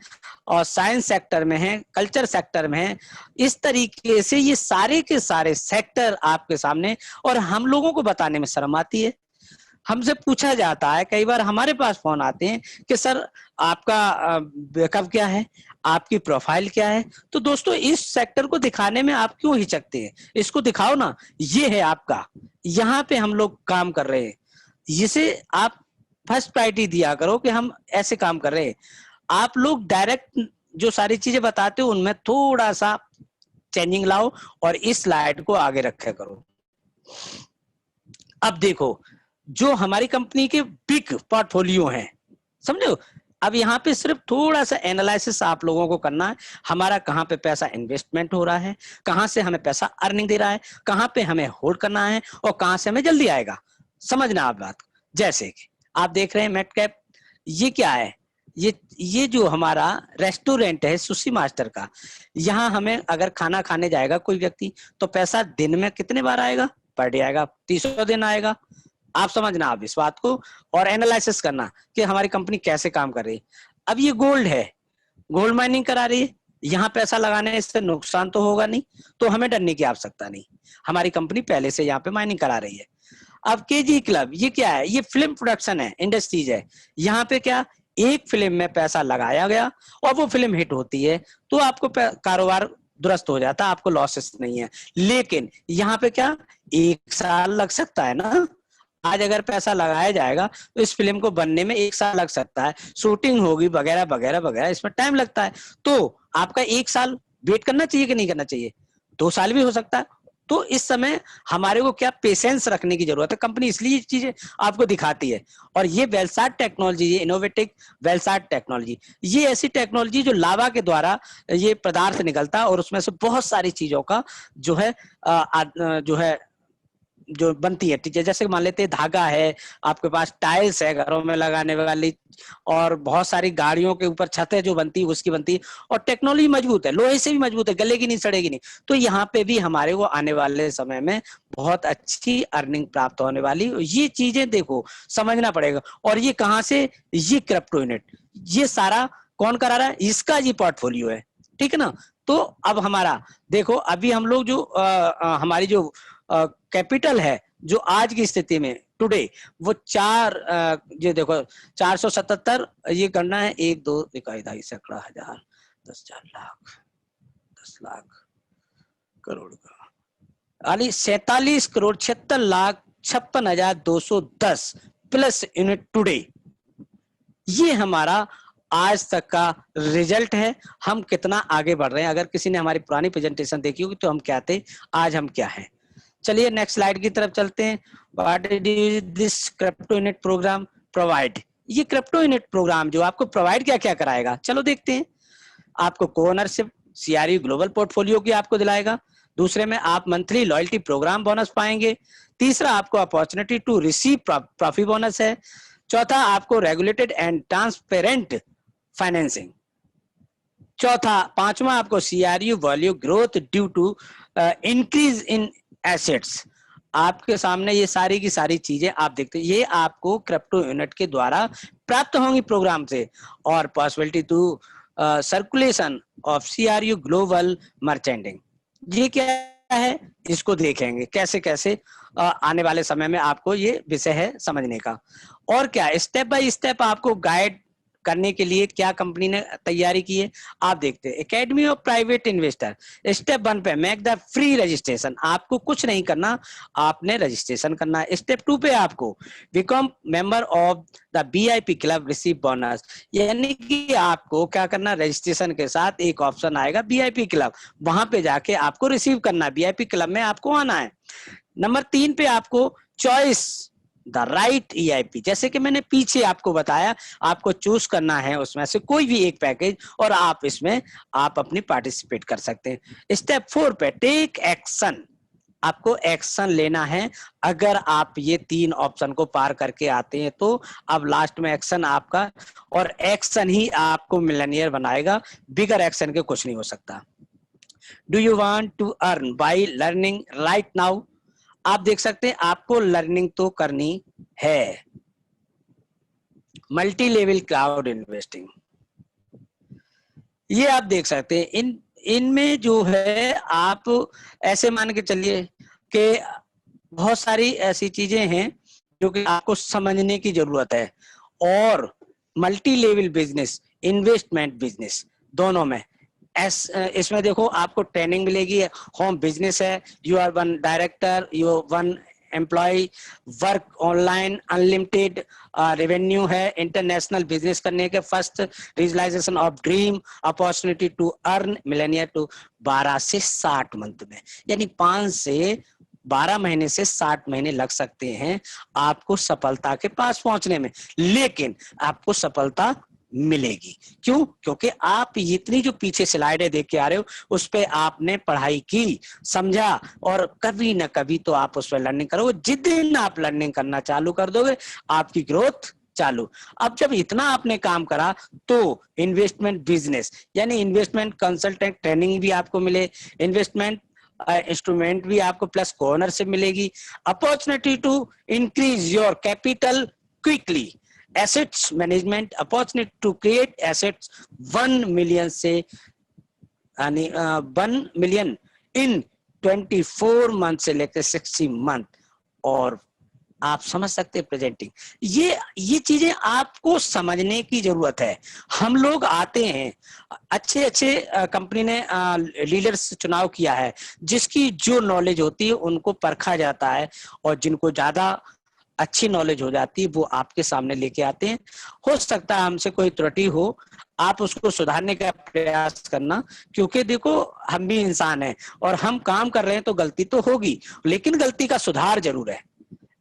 और साइंस सेक्टर में है, कल्चर सेक्टर में है। इस तरीके से ये सारे के सारे सेक्टर आपके सामने, और हम लोगों को बताने में शर्म आती है। हमसे पूछा जाता है, कई बार हमारे पास फोन आते हैं कि सर आपका बैकअप क्या है, आपकी प्रोफाइल क्या है। तो दोस्तों, इस सेक्टर को दिखाने में आप क्यों हिचकते हैं? इसको दिखाओ ना, ये है आपका, यहाँ पे हम लोग काम कर रहे हैं। इसे आप फर्स्ट प्रायोरिटी दिया करो कि हम ऐसे काम कर रहे हैं। आप लोग डायरेक्ट जो सारी चीजें बताते हो उनमें थोड़ा सा चेंजिंग लाओ और इस स्लाइड को आगे रखे करो। अब देखो, जो हमारी कंपनी के बिग पोर्टफोलियो हैं, समझो, अब यहाँ पे सिर्फ थोड़ा सा एनालिसिस आप लोगों को करना है। हमारा कहाँ पे पैसा इन्वेस्टमेंट हो रहा है, कहाँ से हमें पैसा अर्निंग दे रहा है, कहाँ पे हमें होल्ड करना है, और कहाँ से हमें जल्दी आएगा। समझना आप बात। जैसे कि आप देख रहे हैं मेट कैप, ये क्या है? ये जो हमारा रेस्टोरेंट है सुशी मास्टर का, यहाँ हमें अगर खाना खाने जाएगा कोई व्यक्ति, तो पैसा दिन में कितने बार आएगा? पर डे आएगा, 300 दिन आएगा। आप समझना आप इस बात को, और एनालिसिस करना कि हमारी कंपनी कैसे काम कर रही है। अब ये गोल्ड है, गोल्ड माइनिंग करा रही है, यहाँ पैसा लगाने से नुकसान तो होगा नहीं, तो हमें डरने की आवश्यकता नहीं। हमारी कंपनी पहले से यहाँ पे माइनिंग करा रही है। अब केजी क्लब, ये क्या है? ये फिल्म प्रोडक्शन है, इंडस्ट्रीज है। यहाँ पे क्या, एक फिल्म में पैसा लगाया गया और वो फिल्म हिट होती है, तो आपको कारोबार दुरुस्त हो जाता है, आपको लॉसेस नहीं है। लेकिन यहाँ पे क्या, 1 साल लग सकता है ना। आज अगर पैसा लगाया जाएगा तो इस फिल्म को बनने में 1 साल लग सकता है, शूटिंग होगी वगैरह वगैरह वगैरह, इसमें टाइम लगता है। तो आपका 1 साल वेट करना चाहिए कि नहीं करना चाहिए? 2 साल भी हो सकता है। तो इस समय हमारे को क्या पेशेंस रखने की जरूरत है। कंपनी इसलिए चीजें आपको दिखाती है। और ये वेलसार्ट टेक्नोलॉजी, ये इनोवेटिव वेलसार्ट टेक्नोलॉजी, ये ऐसी टेक्नोलॉजी जो लावा के द्वारा ये पदार्थ निकलता है और उसमें से बहुत सारी चीजों का जो बनती है, ठीक है। जैसे मान लेते हैं धागा है, आपके पास टाइल्स है घरों में लगाने वाली, और बहुत सारी गाड़ियों के ऊपर छतें जो बनती है उसकी बनती है, और टेक्नोलॉजी मजबूत है, लोहे से भी मजबूत है, गलेगी नहीं, सड़ेगी नहीं। तो यहाँ पे भी हमारे को आने वाले समय में बहुत अच्छी अर्निंग प्राप्त होने वाली। ये चीजें देखो, समझना पड़ेगा। और ये कहाँ से? ये क्रिप्टो यूनिट, ये सारा कौन करा रहा है? इसका ये पोर्टफोलियो है, ठीक है ना। तो अब हमारा देखो, अभी हम लोग जो हमारी जो कैपिटल है, जो आज की स्थिति में टुडे, वो ये देखो 477, ये करना है 1 2 इकाई ढाई सैकड़ा हजार 10,000 लाख 10 लाख करोड़ का 47 crore 76 lakh 56,210 plus unit today. ये हमारा आज तक का रिजल्ट है, हम कितना आगे बढ़ रहे हैं। अगर किसी ने हमारी पुरानी प्रेजेंटेशन देखी होगी तो हम क्या थे, आज हम क्या हैं। चलिए नेक्स्ट स्लाइड की तरफ चलते हैं। What is this crypto unit program provide? ये क्रिप्टो यूनिट प्रोग्राम जो आपको प्रोवाइड क्या क्या कराएगा, चलो देखते हैं। आपको को-ओनरशिप सीआरयू ग्लोबल पोर्टफोलियो की आपको दिलाएगा। दूसरे में आप मंथली लॉयल्टी प्रोग्राम बोनस पाएंगे। तीसरा, आपको opportunity to receive profit bonus है। चौथा, आपको रेगुलेटेड एंड ट्रांसपेरेंट फाइनेंसिंग। पांचवा, आपको CRU value growth due to increase in assets. आपके सामने ये सारी की सारी चीजें आप देखते हैं, ये आपको क्रिप्टो यूनिट के द्वारा प्राप्त होंगी प्रोग्राम से। और possibility to circulation of CRU global merchandising, ये क्या है, इसको देखेंगे कैसे कैसे आने वाले समय में आपको ये विषय है समझने का। और क्या, स्टेप बाय स्टेप आपको गाइड करने के लिए क्या कंपनी ने तैयारी की है आप देखते हैं। Academy of private investor, step 1 पे मेक द फ्री रजिस्ट्रेशन, आपको कुछ नहीं करना, आपने रजिस्ट्रेशन करना है। स्टेप 2 पे आपको become member of the VIP club receive bonus, यानी कि आपको क्या करना, रजिस्ट्रेशन के साथ एक ऑप्शन आएगा VIP क्लब, वहां पे जाके आपको रिसीव करना है, VIP क्लब में आपको आना है। नंबर 3 पे आपको चॉइस द राइट EIP, जैसे कि मैंने पीछे आपको बताया, आपको चूज करना है उसमें से कोई भी एक पैकेज और आप इसमें आप अपनी पार्टिसिपेट कर सकते हैं। स्टेप 4 पे टेक एक्शन, आपको एक्शन लेना है। अगर आप ये 3 ऑप्शन को पार करके आते हैं तो अब लास्ट में एक्शन आपका, और एक्शन ही आपको मिलियनियर बनाएगा, बिगर एक्शन के कुछ नहीं हो सकता। Do you want to earn by learning right now, आप देख सकते हैं आपको लर्निंग तो करनी है। मल्टी लेवल क्लाउड इन्वेस्टिंग, ये आप देख सकते हैं, इनमें जो है आप ऐसे मान के चलिए कि बहुत सारी ऐसी चीजें हैं जो कि आपको समझने की जरूरत है। और multi level business, investment business, दोनों में इसमें देखो आपको ट्रेनिंग मिलेगी। होम बिजनेस है, you are one director, you one employ, work online, unlimited revenue है, इंटरनेशनल बिजनेस करने के first realization of dream, opportunity to earn millionaire to 12 से 60 मंथ में, यानी 5 से 12 महीने से 60 महीने लग सकते हैं आपको सफलता के पास पहुंचने में, लेकिन आपको सफलता मिलेगी। क्यों? क्योंकि आप इतनी जो पीछे स्लाइडें देख के आ रहे हो उस पे आपने पढ़ाई की, समझा, और कभी ना कभी तो आप उस पर लर्निंग करोगे। जिस दिन आप लर्निंग करना चालू कर दोगे आपकी ग्रोथ चालू। अब जब इतना आपने काम करा तो इन्वेस्टमेंट बिजनेस यानी इन्वेस्टमेंट कंसल्टेंट ट्रेनिंग भी आपको मिले, इन्वेस्टमेंट इंस्ट्रूमेंट भी आपको प्लस कॉर्नर से मिलेगी, opportunity to increase your capital quickly, assets management, opportunity to create assets 1 million से 1 मिलियन इन 24 मंथ से लेकर 60 मंथ, और आप समझ सकते हैं प्रेजेंटिंग। ये चीजें आपको समझने की जरूरत है। हम लोग आते हैं, अच्छे अच्छे कंपनी ने लीडर्स चुनाव किया है, जिसकी जो नॉलेज होती है उनको परखा जाता है, और जिनको ज्यादा अच्छी नॉलेज हो जाती है वो आपके सामने लेके आते हैं। हो सकता है हमसे कोई त्रुटि हो, आप उसको सुधारने का प्रयास करना, क्योंकि देखो हम भी इंसान हैं और हम काम कर रहे हैं तो गलती तो होगी, लेकिन गलती का सुधार जरूर है।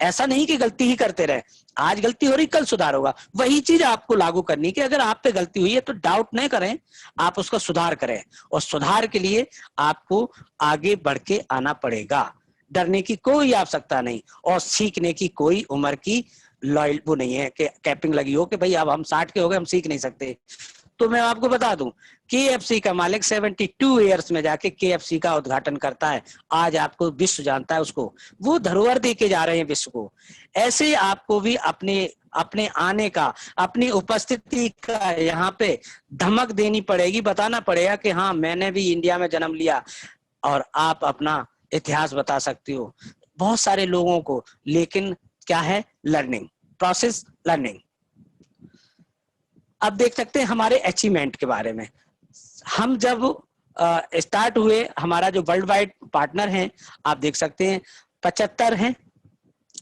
ऐसा नहीं कि गलती ही करते रहे, आज गलती हो रही कल सुधार होगा। वही चीज आपको लागू करनी कि अगर आप पे गलती हुई है तो डाउट नहीं करें, आप उसका सुधार करें, और सुधार के लिए आपको आगे बढ़ के आना पड़ेगा। डरने की कोई आवश्यकता नहीं, और सीखने की कोई उम्र की लॉयल वो नहीं है कि कैपिंग लगी हो कि भाई अब हम 60 के हो गए हम सीख नहीं सकते। तो मैं आपको बता दूं KFC का मालिक 72 ईयर्स में जाके KFC का उद्घाटन करता है, आज आपको विश्व जानता है उसको, वो धरोहर दे के जा रहे हैं विश्व को। ऐसे आपको भी अपने आने का, अपनी उपस्थिति का यहाँ पे धमक देनी पड़ेगी, बताना पड़ेगा कि हाँ मैंने भी इंडिया में जन्म लिया, और आप अपना इतिहास बता सकती हो बहुत सारे लोगों को। लेकिन क्या है, लर्निंग प्रोसेस, लर्निंग। अब देख सकते हैं हमारे अचीवमेंट के बारे में। हम जब स्टार्ट हुए, हमारा जो वर्ल्ड वाइड पार्टनर हैं आप देख सकते हैं 75 हैं,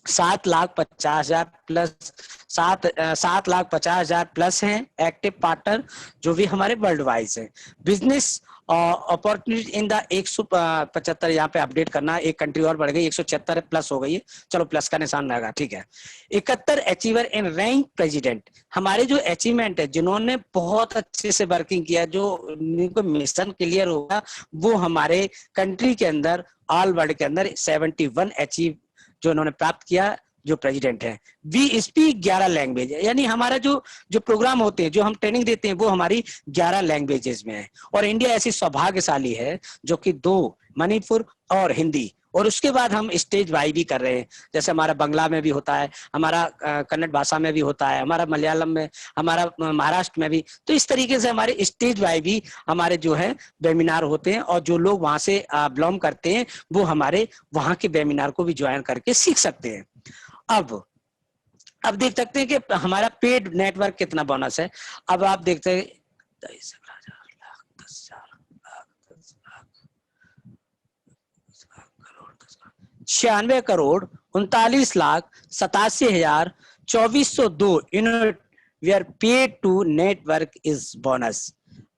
7,50,000 प्लस 7,50,000 प्लस हैं एक्टिव पार्टनर जो भी हमारे वर्ल्ड वाइड हैं। बिजनेस अपॉर्चुनिटी इन द 175 यहाँ पे अपडेट करना, एक कंट्री और बढ़ गई, 176 प्लस हो गई है, चलो प्लस का निशान लगा, ठीक है। 71 अचीवर इन रैंक प्रेसिडेंट, हमारे जो अचीवमेंट है, जिन्होंने बहुत अच्छे से वर्किंग किया, जो उनको मिशन क्लियर होगा, वो हमारे कंट्री के अंदर, ऑल वर्ल्ड के अंदर 71 अचीव जो उन्होंने प्राप्त किया, जो प्रेसिडेंट है। वी स्पीक 11 लैंग्वेज, यानी हमारा जो प्रोग्राम होते हैं, जो हम ट्रेनिंग देते हैं, वो हमारी 11 लैंग्वेजेस में है। और इंडिया ऐसी सौभाग्यशाली है जो कि 2 मणिपुर और हिंदी, और उसके बाद हम स्टेज वाई भी कर रहे हैं, जैसे हमारा बंगला में भी होता है, हमारा कन्नड़ भाषा में भी होता है, हमारा मलयालम में, हमारा महाराष्ट्र में भी। तो इस तरीके से हमारे स्टेज वाई भी हमारे जो है वेबिनार होते हैं, और जो लोग वहां से बिलोंग करते हैं वो हमारे वहां के वेबिनार को भी ज्वाइन करके सीख सकते हैं। अब अब देख सकते हैं कि हमारा पेड नेटवर्क कितना बोनस है। अब आप देखते हैं 96,39,87,84,2402 unit where paid to network is bonus.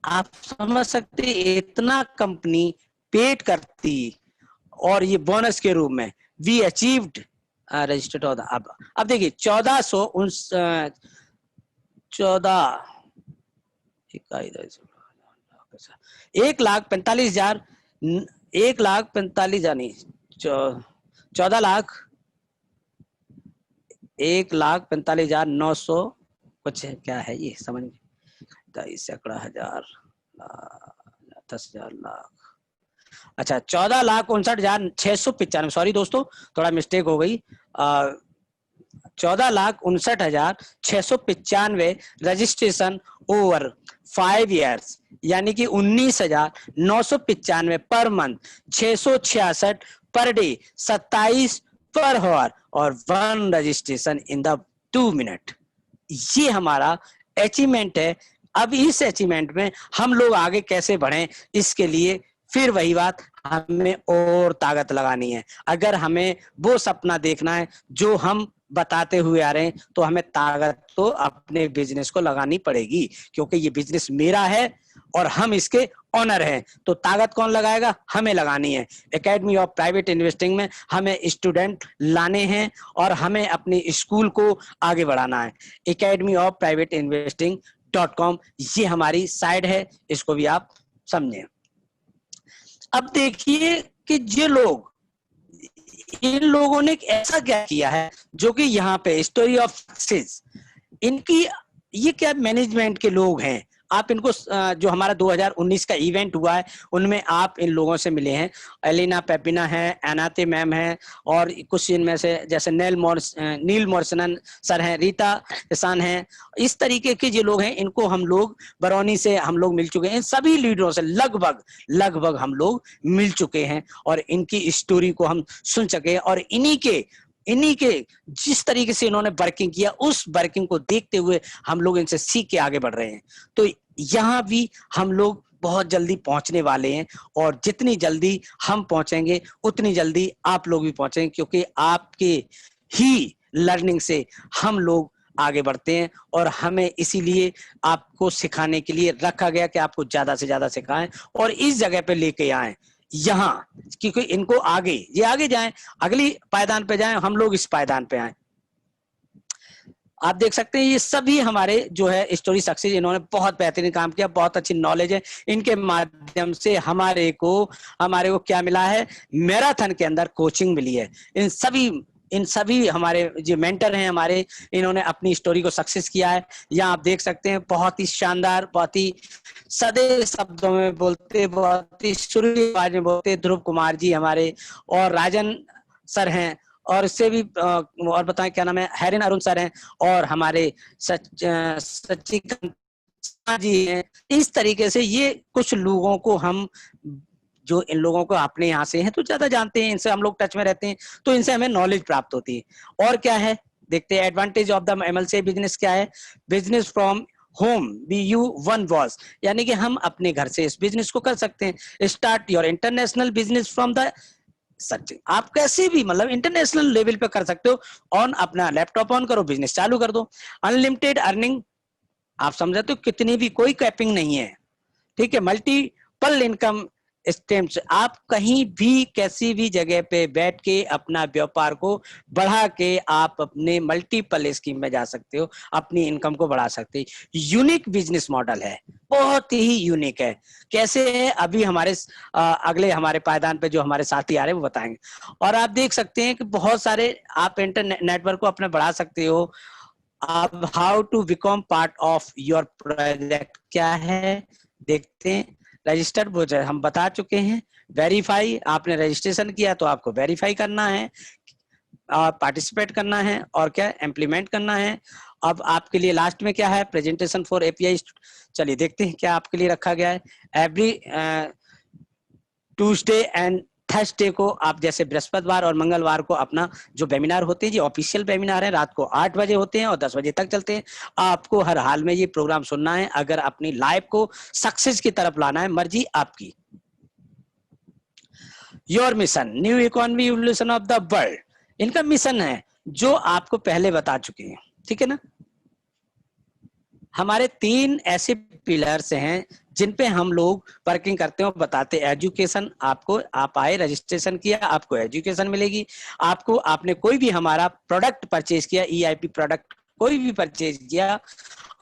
आप समझ सकते हैं इतना कंपनी पेड करती और ये बोनस के रूप में वी अचीव्ड रजिस्टर्ड। अब देखिए 1,45,000 1,45,000 नहीं 14,00,000 1,45,900 कुछ है, क्या है ये समझ में 23 सैकड़ा हजार 10,000 लाख। अच्छा 14,59,695 सॉरी दोस्तों थोड़ा मिस्टेक हो गई। 14,59,695 रजिस्ट्रेशन ओवर 5 ईयर्स यानी कि 19,995 per month, 666 per day, 27 per hour और 1 रजिस्ट्रेशन इन द 2 मिनट। ये हमारा अचीवमेंट है। अब इस अचीवमेंट में हम लोग आगे कैसे बढ़ें, इसके लिए फिर वही बात, हमें और ताकत लगानी है। अगर हमें वो सपना देखना है जो हम बताते हुए आ रहे हैं तो हमें ताकत तो अपने बिजनेस को लगानी पड़ेगी, क्योंकि ये बिजनेस मेरा है और हम इसके ऑनर हैं। तो ताकत कौन लगाएगा, हमें लगानी है। एकेडमी ऑफ प्राइवेट इन्वेस्टिंग में हमें स्टूडेंट लाने हैं और हमें अपने स्कूल को आगे बढ़ाना है। Academy of private investing .com ये हमारी साइट है, इसको भी आप समझें। अब देखिए कि ये लोग, इन लोगों ने ऐसा क्या किया है जो कि यहाँ पे स्टोरी ऑफ सक्सेस, इनकी ये क्या मैनेजमेंट के लोग हैं। आप इनको जो हमारा 2019 का इवेंट हुआ है उनमें आप इन लोगों से मिले हैं। एलिना पेपिना है, एनाते मैम है और कुछ इनमें से जैसे नील मोर्सनन सर हैं, रीता किसान हैं। इस तरीके के जो लोग हैं इनको हम लोग बरौनी से हम लोग मिल चुके हैं। इन सभी लीडरों से लगभग हम लोग मिल चुके हैं और इनकी स्टोरी को हम सुन सके और इन्हीं के जिस तरीके से इन्होंने वर्किंग किया उस वर्किंग को देखते हुए हम लोग इनसे सीख के आगे बढ़ रहे हैं। तो यहाँ भी हम लोग बहुत जल्दी पहुंचने वाले हैं और जितनी जल्दी हम पहुंचेंगे उतनी जल्दी आप लोग भी पहुंचेंगे, क्योंकि आपके ही लर्निंग से हम लोग आगे बढ़ते हैं और हमें इसीलिए आपको सिखाने के लिए रखा गया कि आपको ज्यादा से ज्यादा सिखाएं और इस जगह पे लेके आए यहाँ, क्योंकि इनको ये आगे जाएं, अगली पायदान पे जाएं, हम लोग इस पायदान पे आए। आप देख सकते हैं ये सभी हमारे जो है स्टोरी सक्सेस, इन्होंने बहुत बेहतरीन काम किया, बहुत अच्छी नॉलेज है। इनके माध्यम से हमारे को क्या मिला है, मैराथन के अंदर कोचिंग मिली है। इन सभी हमारे जो मेंटर हैं हमारे, इन्होंने अपनी स्टोरी को सक्सेस किया है। यहाँ आप देख सकते हैं बहुत ही शानदार, बहुत ही सदे शब्दों में बोलते, बहुत ही सुरीली आवाज में बोलते ध्रुव कुमार जी हमारे, और राजन सर हैं, और इससे भी और बताएं क्या नाम है, हैरिन अरुण सर हैं, और हमारे सचिकांत जी हैं। इस तरीके से ये कुछ लोगों को हम, जो इन लोगों को अपने यहाँ से हैं तो ज्यादा जानते हैं, इनसे हम लोग टच में रहते हैं तो इनसे हमें नॉलेज प्राप्त होती है। और क्या है देखते हैं, advantage of the MLC business क्या है। Business from home B you one was, यानी कि हम अपने घर से इस बिजनेस को कर सकते हैं। Start your international business from the searching, आप कैसे भी मतलब इंटरनेशनल लेवल पे कर सकते हो। ऑन अपना लैपटॉप ऑन करो, बिजनेस चालू कर दो। अनलिमिटेड अर्निंग, आप समझते हो कितनी भी, कोई कैपिंग नहीं है, ठीक है। मल्टीपल इनकम स्ट्रीम्स, आप कहीं भी कैसी भी जगह पे बैठ के अपना व्यापार को बढ़ा के आप अपने मल्टीपल स्कीम में जा सकते हो, अपनी इनकम को बढ़ा सकते हो। यूनिक बिजनेस मॉडल है, बहुत ही यूनिक है। कैसे है अभी हमारे अगले हमारे पायदान पे जो हमारे साथी आ रहे हैं वो बताएंगे। और आप देख सकते हैं कि बहुत सारे आप इंटरनेट नेटवर्क को अपने बढ़ा सकते हो। अब how to become part of your project क्या है देखते हैं। रजिस्टर्ड वो हम बता चुके हैं। वेरीफाई, आपने रजिस्ट्रेशन किया तो आपको वेरीफाई करना है, पार्टिसिपेट करना है और क्या इम्प्लीमेंट करना है। अब आपके लिए लास्ट में क्या है, प्रेजेंटेशन फॉर एपीआई। चलिए देखते हैं क्या आपके लिए रखा गया है। एवरी ट्यूसडे एंड थर्सडे को आप जैसे बृहस्पतिवार और मंगलवार को अपना जो वेबिनार होते हैं, ये ऑफिशियल वेबिनार है, रात को 8 बजे होते हैं और 10 बजे तक चलते हैं। आपको हर हाल में ये प्रोग्राम सुनना है अगर अपनी लाइफ को सक्सेस की तरफ लाना है, मर्जी आपकी। Your mission, new economy evolution of the world, इनका मिशन है जो आपको पहले बता चुके हैं, ठीक है ना। हमारे 3 ऐसे पिलर्स हैं जिन पे हम लोग वर्किंग करते हैं और बताते हैं। एजुकेशन, आपको आप आए, रजिस्ट्रेशन किया, आपको एजुकेशन मिलेगी। आपको आपने कोई भी हमारा प्रोडक्ट परचेज किया, EIP प्रोडक्ट कोई भी परचेज किया,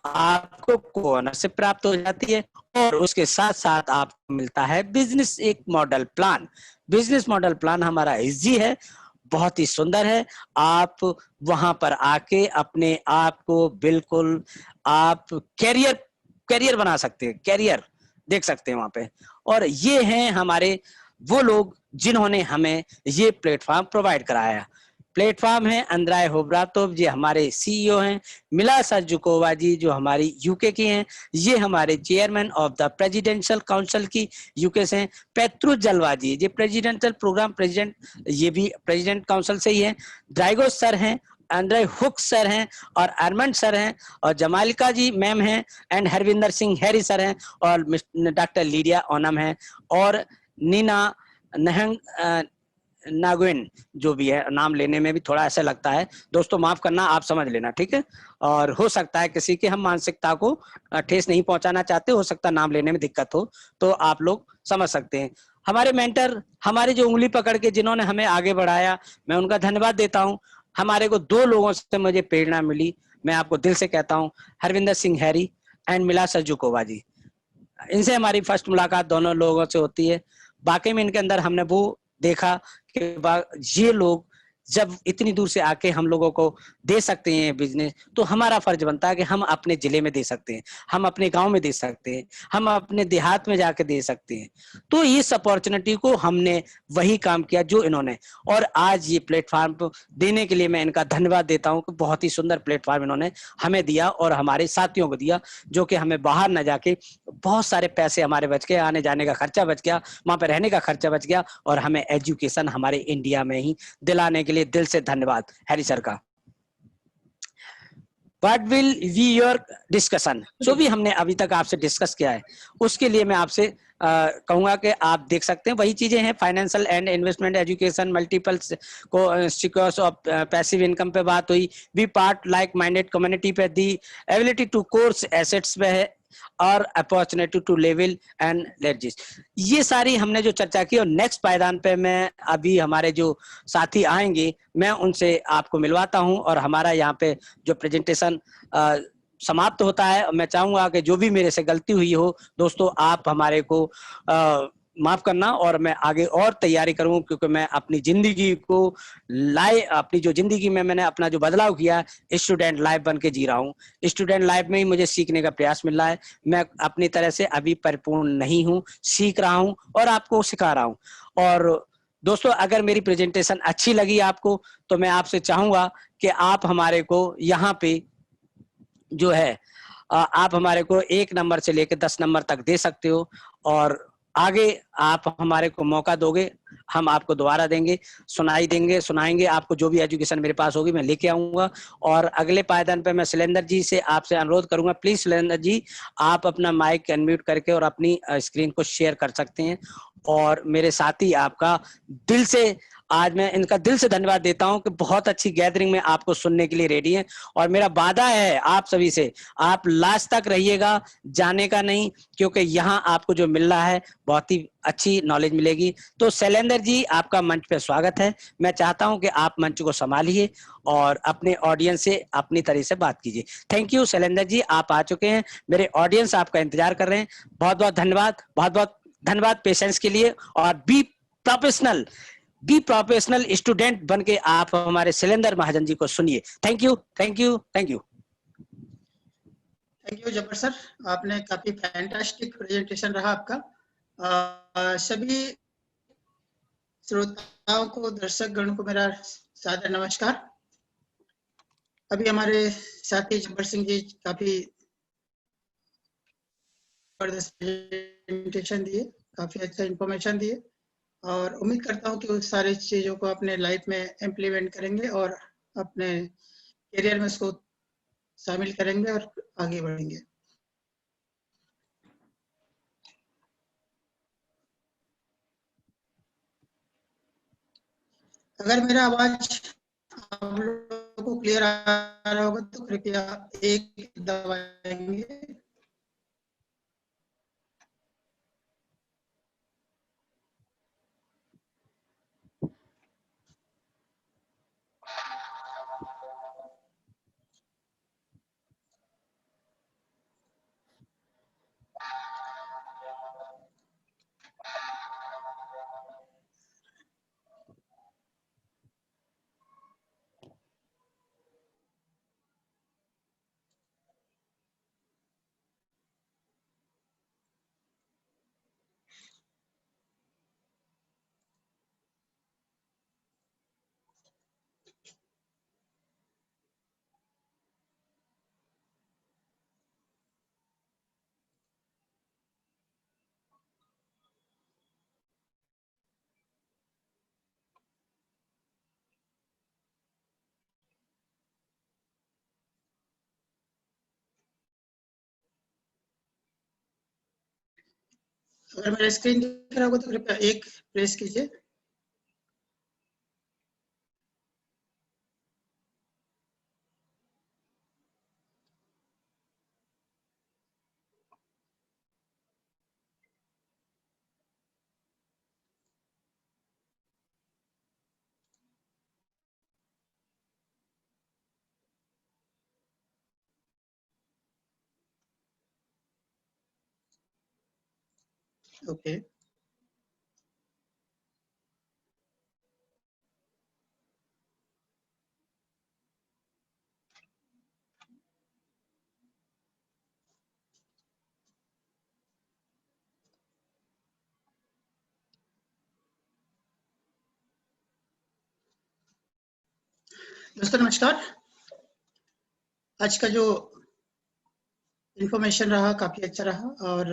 आपको ओनरशिप प्राप्त हो जाती है और उसके साथ साथ आपको मिलता है बिजनेस एक model plan. Business model plan हमारा इजी है, बहुत ही सुंदर है। आप वहां पर आके अपने आप को बिल्कुल आप कैरियर बना सकते हैं, कैरियर देख सकते हैं वहां पे। और ये हैं हमारे वो लोग जिन्होंने हमें ये प्लेटफॉर्म प्रोवाइड कराया। प्लेटफॉर्म है अंद्राय होब्रातोव जी हमारे CEO हैं, मिला सर्जुकोवा जी जो हमारी यूके की हैं, ये हमारे chairman of the presidential council की यूके से हैं। पेत्रू जलवा जी ये प्रेसिडेंशियल प्रोग्राम प्रेसिडेंट, ये भी प्रेसिडेंट काउंसिल से ही है। ड्राइगो सर हैं, अंद्रे हुक सर हैं और अरमंड सर हैं और जमालिका जी मैम हैं and Harvinder Singh Harry sir हैं और डॉक्टर लीडिया ओनम हैं और नीना नहंग नागुइन जो भी है। नाम लेने में भी थोड़ा ऐसा लगता है, दोस्तों माफ करना, आप समझ लेना, ठीक है। और हो सकता है किसी की हम मानसिकता को ठेस नहीं पहुंचाना चाहते, हो सकता है नाम लेने में दिक्कत हो, तो आप लोग समझ सकते हैं। हमारे मेंटर, हमारे जो उंगली पकड़ के जिन्होंने हमें आगे बढ़ाया, मैं उनका धन्यवाद देता हूं। हमारे को 2 लोगों से मुझे प्रेरणा मिली, मैं आपको दिल से कहता हूं, हरविंदर सिंह हैरी एंड मिला सर्जुकोवा जी। इनसे हमारी फर्स्ट मुलाकात दोनों लोगों से होती है। बाकी में इनके अंदर हमने वो देखा कि ये लोग जब इतनी दूर से आके हम लोगों को दे सकते हैं बिजनेस, तो हमारा फर्ज बनता है कि हम अपने जिले में दे सकते हैं, हम अपने गांव में दे सकते हैं, हम अपने देहात में जाके दे सकते हैं। तो इस अपॉर्चुनिटी को हमने वही काम किया जो इन्होंने, और आज ये प्लेटफॉर्म देने के लिए मैं इनका धन्यवाद देता हूं कि बहुत ही सुंदर प्लेटफॉर्म इन्होंने हमें दिया और हमारे साथियों को दिया, जो कि हमें बाहर न जाके बहुत सारे पैसे हमारे बच गए, आने जाने का खर्चा बच गया, वहां पर रहने का खर्चा बच गया और हमें एजुकेशन हमारे इंडिया में ही दिलाने के लिए दिल से धन्यवाद हैरी सर का। What will be your discussion? जो भी हमने अभी तक आपसे डिस्कस किया है उसके लिए मैं आपसे कहूंगा कि आप देख सकते हैं वही चीजें हैं। Financial and investment, education, multiple को सिक्योर्स ऑफ पैसिव इनकम पे बात हुई। Be part like minded community पे, the ability to course assets पे है और opportunity to level and ledges. ये सारी हमने जो चर्चा की, और नेक्स्ट पायदान पे मैं अभी हमारे जो साथी आएंगे मैं उनसे आपको मिलवाता हूं और हमारा यहाँ पे जो प्रेजेंटेशन समाप्त होता है। मैं चाहूंगा कि जो भी मेरे से गलती हुई हो दोस्तों, आप हमारे को माफ करना और मैं आगे और तैयारी करूं, क्योंकि मैं अपनी जिंदगी को अपनी जो जिंदगी में मैंने अपना जो बदलाव किया, स्टूडेंट लाइफ बन के जी रहा हूं। स्टूडेंट लाइफ में ही मुझे सीखने का प्रयास मिल रहा है। मैं अपनी तरह से अभी परिपूर्ण नहीं हूं, सीख रहा हूं और आपको सिखा रहा हूं। और दोस्तों अगर मेरी प्रेजेंटेशन अच्छी लगी आपको, तो मैं आपसे चाहूंगा कि आप हमारे को यहाँ पे जो है आप हमारे को 1 नंबर से लेकर 10 नंबर तक दे सकते हो, और आगे आप हमारे को मौका दोगे, हम आपको दोबारा देंगे, सुनाएंगे आपको जो भी एजुकेशन मेरे पास होगी मैं लेके आऊंगा। और अगले पायदान पे मैं शैलेंद्र जी से आपसे अनुरोध करूंगा, प्लीज शैलेंद्र जी आप अपना माइक अनम्यूट करके और अपनी स्क्रीन को शेयर कर सकते हैं। और मेरे साथी आपका दिल से आज मैं इनका दिल से धन्यवाद देता हूं कि बहुत अच्छी गैदरिंग में आपको सुनने के लिए रेडी हैं। और मेरा वादा है आप सभी से, आप लास्ट तक रहिएगा, जाने का नहीं, क्योंकि यहाँ आपको जो मिल रहा है बहुत ही अच्छी नॉलेज मिलेगी। तो शैलेंद्र जी आपका मंच पे स्वागत है। मैं चाहता हूं कि आप मंच को संभालिए और अपने ऑडियंस से अपनी तरह से बात कीजिए। थैंक यू शैलेंद्र जी, आप आ चुके हैं, मेरे ऑडियंस आपका इंतजार कर रहे हैं। बहुत बहुत धन्यवाद, बहुत बहुत धन्यवाद पेशेंस के लिए। और बी प्रोफेशनल स्टूडेंट बन के आप हमारे शैलेंद्र महाजन जी को सुनिए। Thank you, thank you, thank you. Thank you Jabbar sir, आपने काफी फैंटास्टिक प्रेजेंटेशन रहा आपका। सभी श्रोताओं को, दर्शक गण को मेरा सादर नमस्कार। अभी हमारे साथी जब्बर सिंह जी काफी जबरदस्त प्रेजेंटेशन दिए, काफी अच्छा इंफॉर्मेशन दिए। और उम्मीद करता हूँ कि उस सारी चीज़ों को अपने लाइफ में इम्प्लीमेंट करेंगे और अपने करियर में उसको शामिल करेंगे और आगे बढ़ेंगे। अगर मेरा आवाज आप लोगों को क्लियर आ रहा होगा तो कृपया एक दबाएंगे। अगर मेरा स्क्रीन दिख रहा होगा तो कृपया एक प्रेस कीजिए। ओके, दोस्तों नमस्कार। आज का जो इन्फॉर्मेशन रहा काफ़ी अच्छा रहा और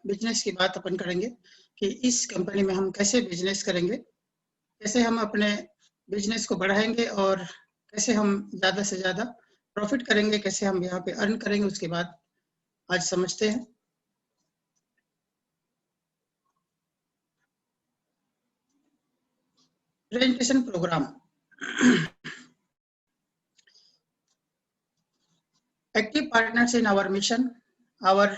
बिजनेस की बात अपन करेंगे कि इस कंपनी में हम कैसे बिजनेस करेंगे, कैसे हम अपने बिजनेस को बढ़ाएंगे और कैसे हम ज़्यादा से ज़्यादा प्रॉफिट करेंगे, कैसे हम यहाँ पे अर्न करेंगे, उसके बाद आज समझते हैं। Presentation programme. Active partners in our mission. Our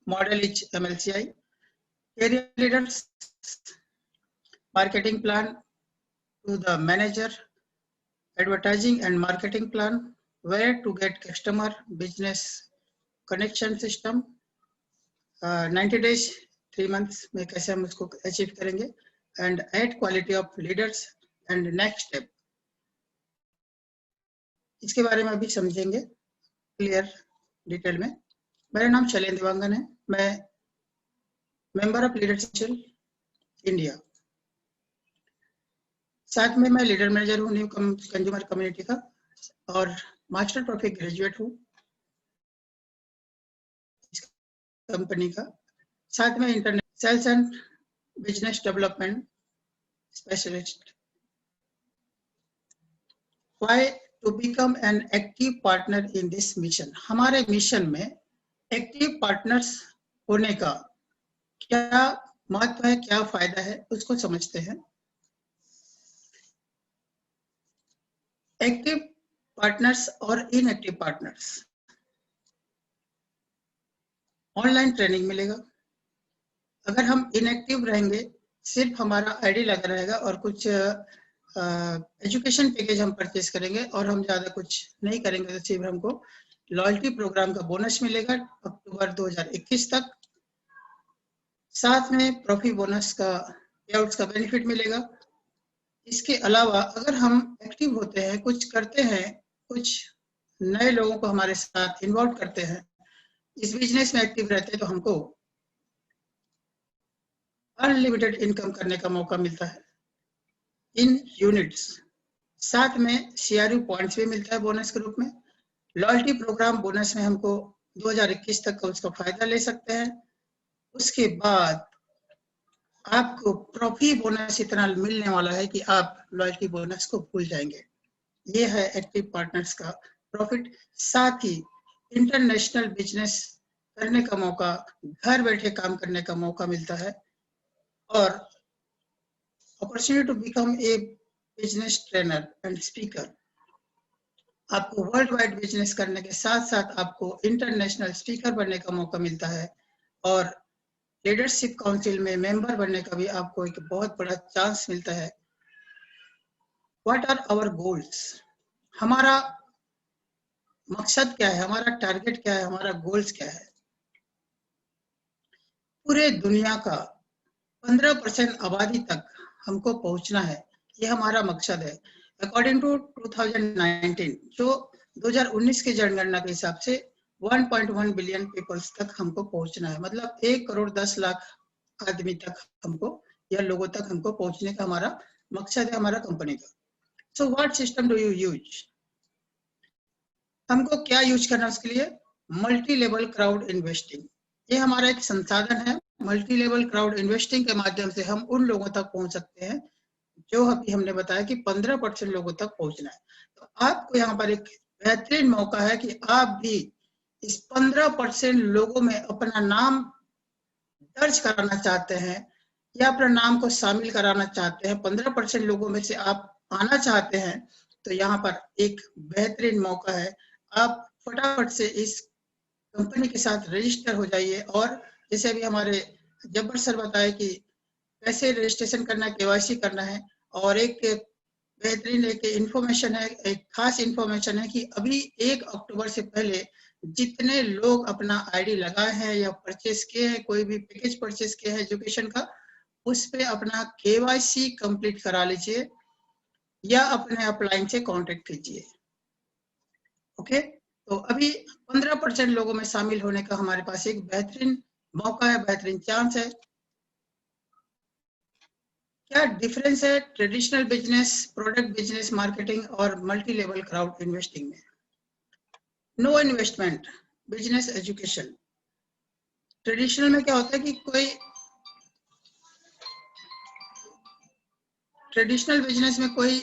model is MLCI. Area leaders, marketing plan to the manager, advertising and marketing plan, where to get customer, business connection system, 90 days, 3 months में कैसे हम उसको achieve करेंगे, and add quality of leaders and next step. इसके बारे में अभी समझेंगे क्लियर डिटेल में। मेरा नाम शैलेंद्र देवांगन है, मैं मेंबर ऑफ लीडरशिप इंडिया, साथ में मैं लीडर मैनेजर हूँ न्यू कंज्यूमर कम्युनिटी का और मास्टर ट्रॉफी ग्रेजुएट हूँ कंपनी का, साथ में internet sales and business development specialist. Why to become an active partner in this mission. हमारे मिशन में एक्टिव पार्टनर्स होने का क्या महत्व है, क्या फायदा है, उसको समझते हैं। एक्टिव पार्टनर्स और इनएक्टिव पार्टनर्स, ऑनलाइन ट्रेनिंग मिलेगा। अगर हम इनएक्टिव रहेंगे, सिर्फ हमारा आईडी लगा रहेगा और कुछ एजुकेशन पैकेज हम परचेज करेंगे और हम ज़्यादा कुछ नहीं करेंगे, तो सिर्फ हमको लॉयल्टी प्रोग्राम का बोनस मिलेगा अक्टूबर 2021 तक। साथ में प्रॉफिट बोनस का पेआउट्स का बेनिफिट मिलेगा। इसके अलावा अगर हम एक्टिव होते हैं, कुछ करते हैं, कुछ नए लोगों को हमारे साथ इन्वॉल्व करते हैं, इस बिजनेस में एक्टिव रहते हैं, तो हमको अनलिमिटेड इनकम करने का मौका मिलता है इन यूनिट्स। साथ में CRU पॉइंट्स भी मिलता है बोनस के रूप में। लॉयल्टी प्रोग्राम बोनस में हमको 2021 तक का उसका फायदा ले सकते हैं। उसके बाद आपको प्रॉफी बोनस इतना मिलने वाला है कि आप लॉयल्टी बोनस को भूल जाएंगे। ये है एक्टिव पार्टनर्स का प्रॉफिट। साथ ही इंटरनेशनल बिजनेस करने का मौका, घर बैठे काम करने का मौका मिलता है, और opportunity to become a business trainer and speaker. आपको वर्ल्ड वाइड बिजनेस करने के साथ साथ आपको इंटरनेशनल स्पीकर बनने का मौका मिलता है, और लीडरशिप काउंसिल में मेंबर बनने का भी आपको एक बहुत बड़ा चांस मिलता है। What are our goals? हमारा मकसद क्या है, हमारा टारगेट क्या है, हमारा गोल्स क्या है? पूरे दुनिया का 15% आबादी तक हमको पहुंचना है, ये हमारा मकसद है। अकॉर्डिंग टू 2019, जो 2019 की जनगणना के हिसाब से 1.1 बिलियन पीपल्स तक हमको पहुंचना है, मतलब 1 करोड़ 10 लाख आदमी तक हमको, या लोगों तक हमको पहुंचने का हमारा मकसद है, हमारा कंपनी का। So what system do you use? हमको क्या यूज करना है उसके लिए? Multi level crowd investing. ये हमारा एक संसाधन है। मल्टी लेवल क्राउड इन्वेस्टिंग के माध्यम से हम उन लोगों तक पहुंच सकते हैं जो अभी हमने बताया कि 15% लोगों तक पहुंचना है। तो आपको यहाँ पर एक बेहतरीन मौका है कि आप भी इस 15% लोगों में अपना नाम दर्ज कराना चाहते हैं, या अपना नाम को शामिल कराना चाहते हैं, 15% लोगों में से आप आना चाहते हैं, तो यहाँ पर एक बेहतरीन मौका है। आप फटाफट से इस कंपनी के साथ रजिस्टर हो जाइए। और जैसे अभी हमारे जब्बर सर बताए कि कैसे रजिस्ट्रेशन करना है, केवाईसी करना है, और एक बेहतरीन एक इंफॉर्मेशन है, एक खास इंफॉर्मेशन है कि अभी 1 अक्टूबर से पहले जितने लोग अपना आईडी लगाए हैं या परचेस किए हैं, कोई भी पैकेज परचेस किए हैं एजुकेशन का, उस पे अपना केवाईसी कंप्लीट करा लीजिए, या अपने अपलाइन से कांटेक्ट कीजिए। ओके, तो अभी 15% लोगों में शामिल होने का हमारे पास एक बेहतरीन मौका है, बेहतरीन चांस है। क्या डिफरेंस है traditional business, product business, marketing और मल्टी लेवल क्राउड इन्वेस्टिंग में? No investment, business education. Traditional में क्या होता है कि कोई ट्रेडिशनल बिजनेस में कोई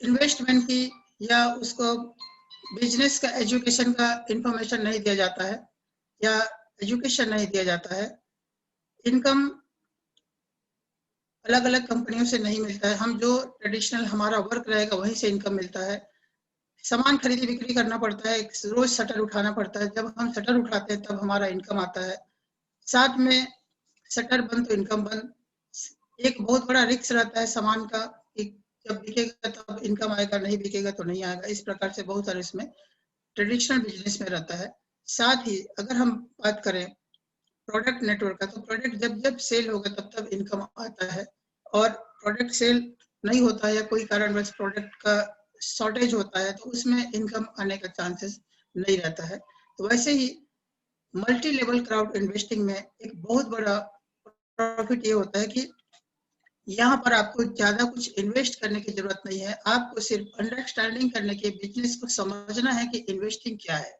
इन्वेस्टमेंट की या उसको बिजनेस का एजुकेशन का इंफॉर्मेशन नहीं दिया जाता है, या एजुकेशन नहीं दिया जाता है। इनकम अलग अलग कंपनियों से नहीं मिलता है। हम जो ट्रेडिशनल हमारा वर्क रहेगा वहीं से इनकम मिलता है। सामान खरीदी बिक्री करना पड़ता है, रोज शटर उठाना पड़ता है। जब हम शटर उठाते हैं तब हमारा इनकम आता है, साथ में शटर बंद तो इनकम बंद। एक बहुत बड़ा रिस्क रहता है सामान का कि जब बिकेगा तब इनकम आएगा, नहीं बिकेगा तो नहीं आएगा। इस प्रकार से बहुत सारे इसमें ट्रेडिशनल बिजनेस में रहता है। साथ ही अगर हम बात करें प्रोडक्ट नेटवर्क का, तो प्रोडक्ट जब जब सेल होगा तब तब इनकम आता है, और प्रोडक्ट सेल नहीं होता है या कोई कारणवश प्रोडक्ट का शॉर्टेज होता है तो उसमें इनकम आने का चांसेस नहीं रहता है। तो वैसे ही मल्टी लेवल क्राउड इन्वेस्टिंग में एक बहुत बड़ा प्रॉफिट ये होता है कि यहाँ पर आपको ज्यादा कुछ इन्वेस्ट करने की जरूरत नहीं है। आपको सिर्फ अंडरस्टैंडिंग करने के, बिजनेस को समझना है कि इन्वेस्टिंग क्या है।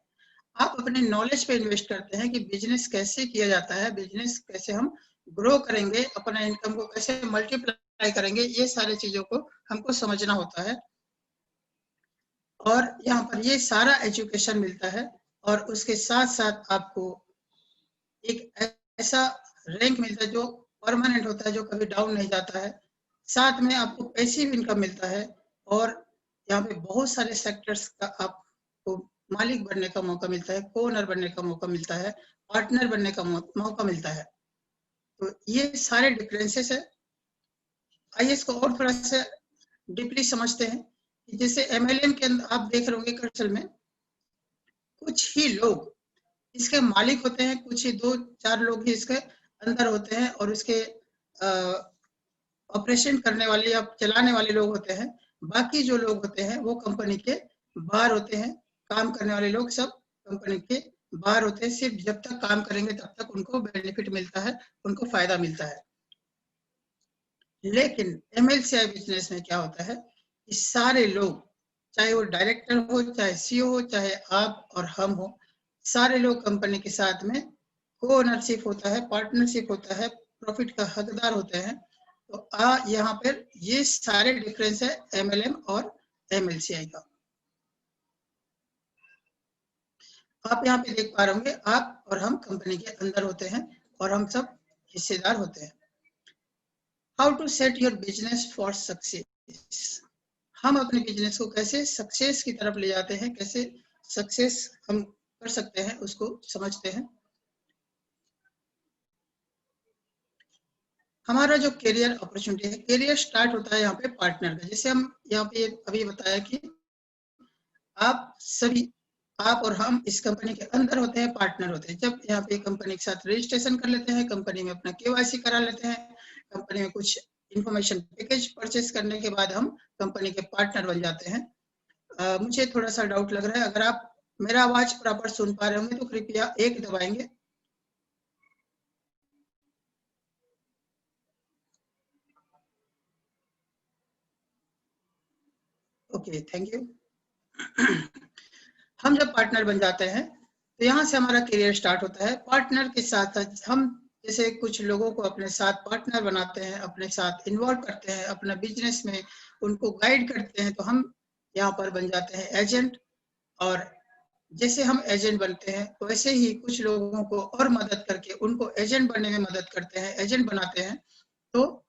आप अपने नॉलेज पे इन्वेस्ट करते हैं कि बिजनेस कैसे किया जाता है, बिजनेस कैसे हम ग्रो करेंगे, अपना इनकम को कैसे मल्टीप्लाई करेंगे, ये सारी चीजों को हमको समझना होता है। और यहाँ पर ये सारा एजुकेशन मिलता है, और उसके साथ साथ आपको एक ऐसा रैंक मिलता है जो परमानेंट होता है, जो कभी डाउन नहीं जाता है। साथ में आपको पैसिव इनकम मिलता है, और यहाँ पे बहुत सारे सेक्टर्स का आपको मालिक बनने का मौका मिलता है, को-ओनर बनने का मौका मिलता है, पार्टनर बनने का मौका मिलता है। तो ये सारे डिफरेंसेस है। आइए इसको और थोड़ा सा डीपली समझते हैं कि जैसे एमएलएम के अंदर आप देख रहे होंगे कौशल में कुछ ही लोग इसके मालिक होते हैं, कुछ ही 2-4 लोग ही इसके अंदर होते हैं, और उसके ऑपरेशन करने वाले या चलाने वाले लोग होते हैं। बाकी जो लोग होते हैं वो कंपनी के बाहर होते हैं। काम करने वाले लोग सब कंपनी के बाहर होते हैं। सिर्फ जब तक काम करेंगे तब तक उनको बेनिफिट मिलता है, उनको फायदा मिलता है। लेकिन एमएलसीआई बिजनेस में क्या होता है कि सारे लोग, चाहे वो डायरेक्टर हो, चाहे सीईओ हो, चाहे आप और हम हो, सारे लोग कंपनी के साथ में को ओनरशिप होता है, पार्टनरशिप होता है, प्रॉफिट का हकदार होते हैं। तो यहाँ पर ये सारे डिफरेंस है एमएलएम और एमएलसीआई का। आप यहाँ पे देख पा रहे होंगे, आप और हम कंपनी के अंदर होते हैं और हम सब हिस्सेदार होते हैं। How to set your business for success. हम अपने बिजनेस को कैसे सक्सेस की तरफ ले जाते हैं, कैसे सक्सेस हम कर सकते हैं, उसको समझते हैं। हमारा जो करियर अपॉर्चुनिटी है, करियर स्टार्ट होता है यहाँ पे पार्टनर का। जैसे हम यहाँ पे अभी बताया कि आप सभी, आप और हम इस कंपनी के अंदर होते हैं, पार्टनर होते हैं। जब यहाँ पे कंपनी के साथ रजिस्ट्रेशन कर लेते हैं, कंपनी में अपना केवाईसी करा लेते हैं, कंपनी में कुछ इंफॉर्मेशन पैकेज परचेस करने के बाद हम कंपनी के पार्टनर बन जाते हैं। मुझे थोड़ा सा डाउट लग रहा है, अगर आप मेरा आवाज प्रॉपर सुन पा रहे होंगे तो कृपया 1 दबाएंगे। Okay, thank you. हम जब पार्टनर बन जाते हैं तो यहाँ से हमारा करियर स्टार्ट होता है। पार्टनर के साथ हम जैसे कुछ लोगों को अपने साथ पार्टनर बनाते हैं, अपने साथ इन्वॉल्व करते हैं, अपना बिजनेस में उनको गाइड करते हैं, तो हम यहाँ पर बन जाते हैं एजेंट। और जैसे हम एजेंट बनते हैं वैसे ही कुछ लोगों को और मदद करके उनको एजेंट बनने में मदद करते हैं, एजेंट बनाते हैं, तो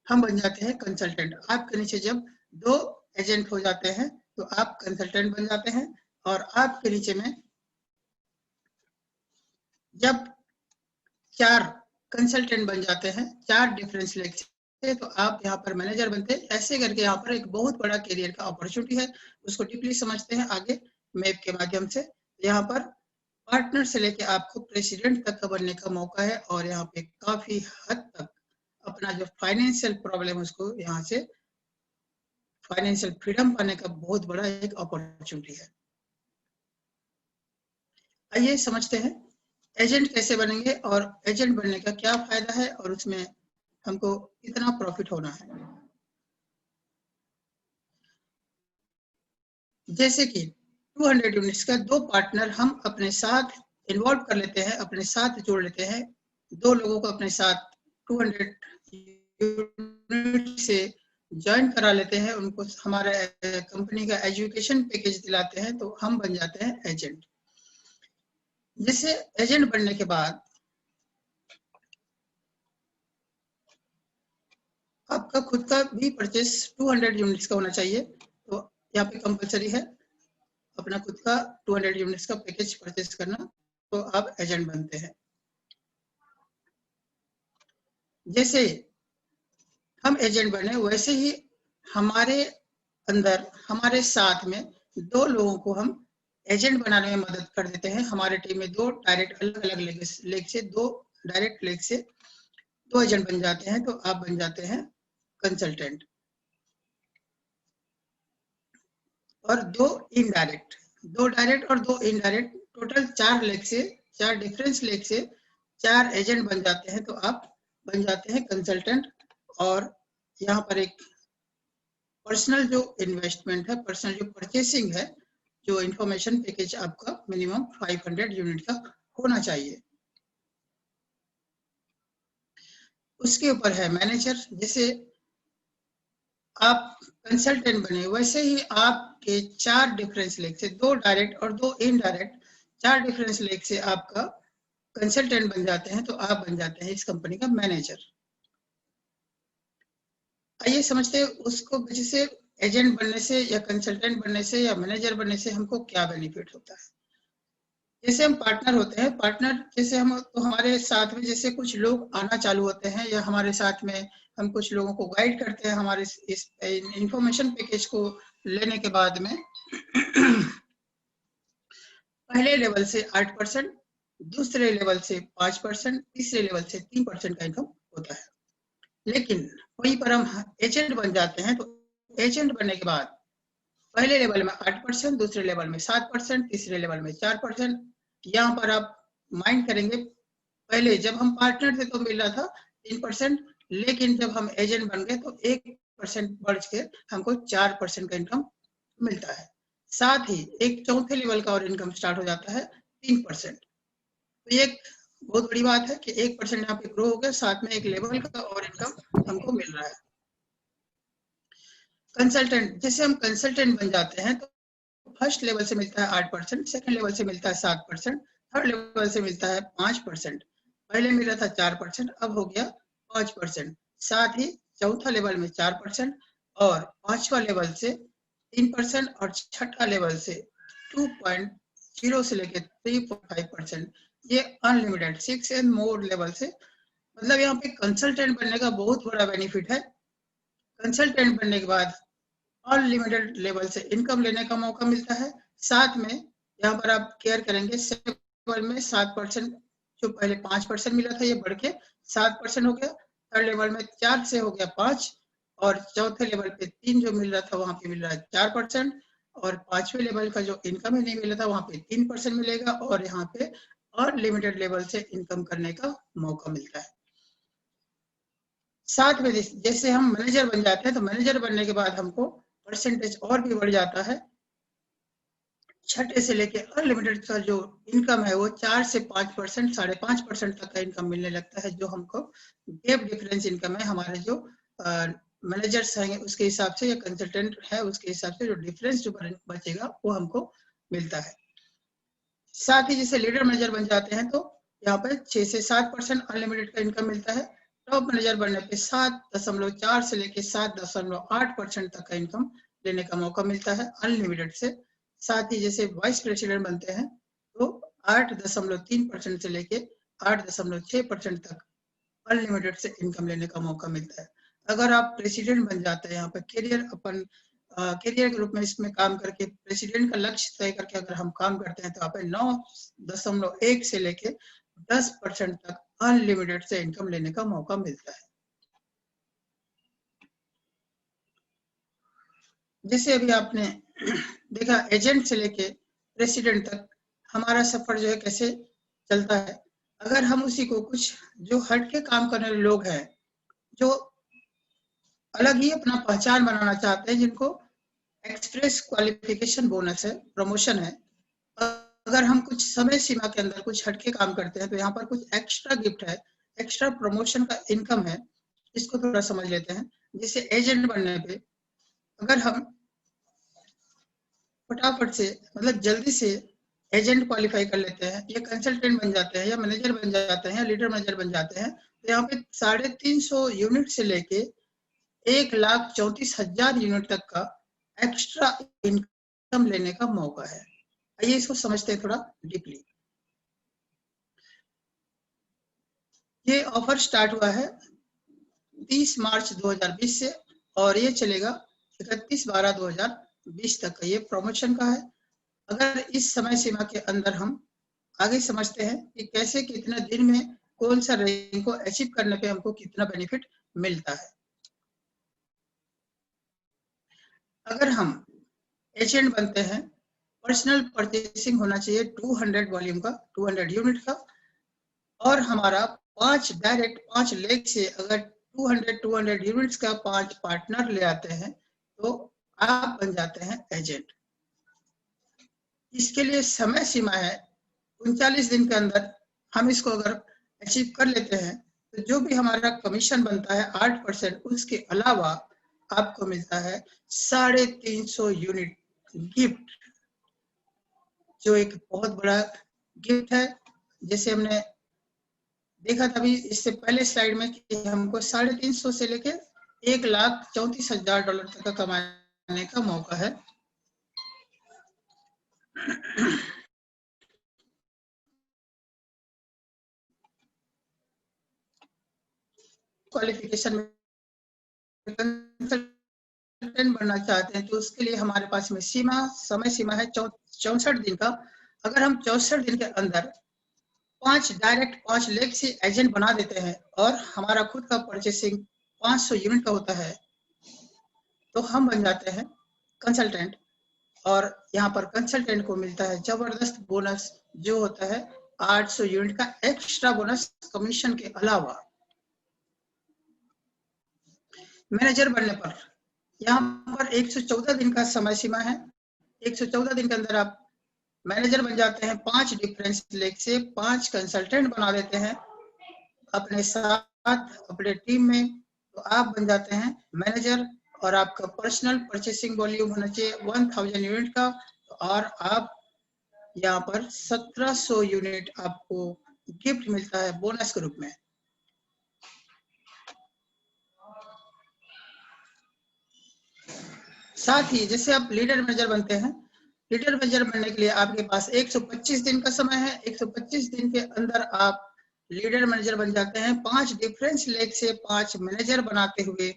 हम बन जाते हैं कंसल्टेंट। आपके नीचे जब 2 एजेंट हो जाते हैं तो आप कंसल्टेंट बन जाते हैं। और आपके नीचे में जब 4 कंसल्टेंट बन जाते हैं, 4 डिफरेंस लेके, तो आप यहाँ पर मैनेजर बनते हैं। ऐसे करके यहाँ पर एक बहुत बड़ा करियर का अपॉर्चुनिटी है, उसको डीपली समझते हैं आगे मैप के माध्यम से। यहाँ पर पार्टनर से लेके आपको प्रेसिडेंट तक का बनने का मौका है और यहाँ पे काफी हद तक अपना जो फाइनेंशियल प्रॉब्लम है उसको यहाँ से फाइनेंशियल फ्रीडम पाने का बहुत बड़ा एक अपॉर्चुनिटी है। आइए समझते हैं एजेंट कैसे बनेंगे और एजेंट बनने का क्या फायदा है और उसमें हमको कितना प्रॉफिट होना है। जैसे कि 200 यूनिट्स का 2 पार्टनर हम अपने साथ इन्वॉल्व कर लेते हैं, अपने साथ जोड़ लेते हैं। 2 लोगों को अपने साथ 200 यूनिट से ज्वाइन करा लेते हैं, उनको हमारा कंपनी का एजुकेशन पैकेज दिलाते हैं, तो हम बन जाते हैं एजेंट। जैसे एजेंट बनने के बाद आपका खुद का भी परचेस 200 यूनिट्स का होना चाहिए, तो यहाँ पे कंपलसरी है अपना खुद का 200 यूनिट्स का पैकेज परचेस करना, तो आप एजेंट बनते हैं। जैसे हम एजेंट बने वैसे ही हमारे अंदर, हमारे साथ में 2 लोगों को हम एजेंट बनाने में मदद कर देते हैं। हमारे टीम में 2 डायरेक्ट अलग अलग लेग से 2 डायरेक्ट लेग से 2 एजेंट बन जाते हैं, तो आप बन जाते हैं कंसल्टेंट। और 2 इनडायरेक्ट, 2 डायरेक्ट और 2 इनडायरेक्ट, टोटल 4 लेग से, 4 डिफरेंस लेग से 4 एजेंट बन जाते हैं, तो आप बन जाते हैं कंसल्टेंट। और यहाँ पर एक पर्सनल जो इन्वेस्टमेंट है, पर्सनल जो परचेसिंग है, जो इंफॉर्मेशन पैकेज आपका मिनिमम 500 यूनिट का होना चाहिए। उसके ऊपर है मैनेजर। जैसे आप कंसल्टेंट बने वैसे ही आपके 4 डिफरेंस लेग से, 2 डायरेक्ट और 2 इनडायरेक्ट, 4 डिफरेंस लेग से आपका कंसल्टेंट बन जाते हैं, तो आप बन जाते हैं इस कंपनी का मैनेजर। आइए समझते हैं उसको, जैसे एजेंट बनने से या कंसल्टेंट बनने से या मैनेजर बनने से हमको क्या बेनिफिट होता है। जैसे हम पार्टनर होते हैं, पार्टनर जैसे हम, तो हमारे साथ में जैसे कुछ लोग आना चालू होते हैं या हमारे साथ में हम कुछ लोगों को गाइड करते हैं हमारे इस इंफॉर्मेशन पैकेज को लेने के बाद में। पहले लेवल से 8%, दूसरे लेवल से 5%, तीसरे लेवल से 3% का इनकम होता है। लेकिन वहीं पर हम एजेंट बन जाते हैं, तो एजेंट बनने के बाद पहले लेवल में 8%, दूसरे लेवल में 7%, तीसरे लेवल में 4%। यहाँ पर आप माइंड करेंगे, पहले जब हम पार्टनर थे तो मिल रहा था 3%, लेकिन जब हम एजेंट बन गए तो 1% बढ़ के हमको 4% का इनकम मिलता है। साथ ही एक चौथे लेवल का और इनकम स्टार्ट हो जाता है 3%। तो ये बहुत बड़ी बात है कि 1% यहाँ पे ग्रो हो गया, साथ में एक लेवल का और इनकम हमको मिल रहा है। कंसल्टेंट, जैसे हम कंसल्टेंट बन जाते हैं तो फर्स्ट लेवल से मिलता है 8%, सेकंड लेवल से मिलता है 7%, थर्ड लेवल से मिलता है 5%। पहले मिला था 4%, अब हो गया 5%। साथ ही चौथा लेवल में 4% और पांचवा लेवल से 3% और छठा लेवल से 2.0 से लेकर 3.5%। ये अनलिमिटेड 6 एंड मोर लेवल से, मतलब यहाँ पे कंसल्टेंट बनने का बहुत बड़ा बेनिफिट है। कंसल्टेंट बनने के बाद अनलिमिटेड लेवल से इनकम लेने का मौका मिलता है। साथ में यहाँ पर आप केयर करेंगे, लेवल में 7%, जो पहले 5% मिला था ये बढ़ के 7% हो गया। थर्ड लेवल में 4 से हो गया 5, और चौथे लेवल पे 3 जो मिल रहा था वहां पे मिल रहा है 4%, और पांचवें लेवल का जो इनकम ही नहीं मिला था वहां पे 3% मिलेगा, और यहाँ पे अनलिमिटेड लेवल से इनकम करने का मौका मिलता है। साथ में जैसे हम मैनेजर बन जाते हैं तो मैनेजर बनने के बाद हमको परसेंटेज और भी बढ़ जाता है। छठे से लेके अनलिमिटेड का जो इनकम है वो 4 से 5%, 5.5% तक का इनकम मिलने लगता है, जो हमको गैप डिफरेंस इनकम है हमारे जो मैनेजर्स हैं उसके हिसाब से, या कंसल्टेंट है उसके हिसाब से जो डिफरेंस जो बचेगा वो हमको मिलता है। साथ ही जैसे लीडर मैनेजर बन जाते हैं तो यहाँ पर 6 से 7% अनलिमिटेड का इनकम मिलता है। टॉप मैनेजर बनने पे 7.4 से लेके 7.8% तक का इनकम लेने का मौका मिलता है अनलिमिटेड से। साथ ही जैसे वाइस प्रेसिडेंट बनते हैं तो 8.3% से लेके 8.6% तक अनलिमिटेड से इनकम लेने का मौका मिलता है। अगर आप प्रेसिडेंट बन जाते हैं, यहाँ पर करियर के रूप में इसमें काम करके प्रेसिडेंट का लक्ष्य तय करके अगर हम काम करते हैं तो आप 9.1 से लेके 10% तक अनलिमिटेड से इनकम लेने का मौका मिलता है। जैसे अभी आपने देखा एजेंट से लेके प्रेसिडेंट तक हमारा सफर जो है कैसे चलता है। अगर हम उसी को कुछ जो हट के काम करने वाले लोग हैं, जो अलग ही अपना पहचान बनाना चाहते हैं, जिनको एक्सप्रेस क्वालिफिकेशन बोनस है, प्रमोशन है, अगर हम कुछ समय सीमा के अंदर कुछ हटके काम करते हैं तो यहाँ पर कुछ एक्स्ट्रा गिफ्ट है, एक्स्ट्रा प्रमोशन का इनकम है। इसको थोड़ा समझ लेते हैं। जैसे एजेंट बनने पे अगर हम फटाफट से, मतलब जल्दी से एजेंट क्वालिफाई कर लेते हैं, या कंसल्टेंट बन जाते हैं, या मैनेजर बन जाते हैं, या लीडर मैनेजर बन जाते हैं, तो यहाँ पे 350 यूनिट से लेके 1,34,000 यूनिट तक का एक्स्ट्रा इनकम लेने का मौका है। आइए इसको समझते हैं थोड़ा डीपली। ये ऑफर स्टार्ट हुआ है 30 मार्च 2020 से, और ये चलेगा 31/12/2020 तक का, ये प्रमोशन का है। अगर इस समय सीमा के अंदर हम आगे समझते हैं कि कैसे कितना दिन में कौन सा रैंक को अचीव करने पे हमको कितना बेनिफिट मिलता है। अगर हम एजेंट बनते हैं, पर्सनल परचेसिंग होना चाहिए 200 वॉल्यूम का, 200 यूनिट का, और हमारा 5 लेग से अगर 200 यूनिट्स का 5 पार्टनर ले आते हैं तो आप बन जाते हैं एजेंट। इसके लिए समय सीमा है 39 दिन के अंदर हम इसको अगर अचीव कर लेते हैं तो जो भी हमारा कमीशन बनता है 8%, उसके अलावा आपको मिलता है 350 यूनिट गिफ्ट, जो एक बहुत बड़ा गिफ्ट है। जैसे हमने देखा था अभी इससे पहले स्लाइड में कि हमको 350 से लेके $1,34,000 तक का कमाने का मौका है। क्वालिफिकेशन में कंसल्टेंट बनना चाहते हैं तो उसके लिए हमारे पास में समय सीमा है 64 दिन का। अगर हम 64 दिन के अंदर 5 लेग से एजेंट बना देते हैं और हमारा खुद का परचेसिंग 500 यूनिट का होता है तो हम बन जाते हैं कंसल्टेंट। और यहाँ पर कंसल्टेंट को मिलता है जबरदस्त बोनस, जो होता है 800 यूनिट का एक्स्ट्रा बोनस कमीशन के अलावा। मैनेजर बनने पर यहाँ पर 114 दिन का समय सीमा है। 114 दिन के अंदर आप मैनेजर बन जाते हैं, 5 डिफरेंस लेग से 5 कंसल्टेंट बना देते हैं अपने साथ अपने टीम में, तो आप बन जाते हैं मैनेजर। और आपका पर्सनल परचेसिंग वॉल्यूम होना चाहिए 1000 यूनिट का, और आप यहाँ पर 1700 यूनिट आपको गिफ्ट मिलता है बोनस के रूप में। साथ ही जैसे आप लीडर मैनेजर बनते हैं, लीडर मैनेजर बनने के लिए आपके पास 125 दिन का समय है। 125 दिन के अंदर आप लीडर मैनेजर बन जाते हैं, 5 डिफरेंस लेग से 5 मैनेजर बनाते हुए।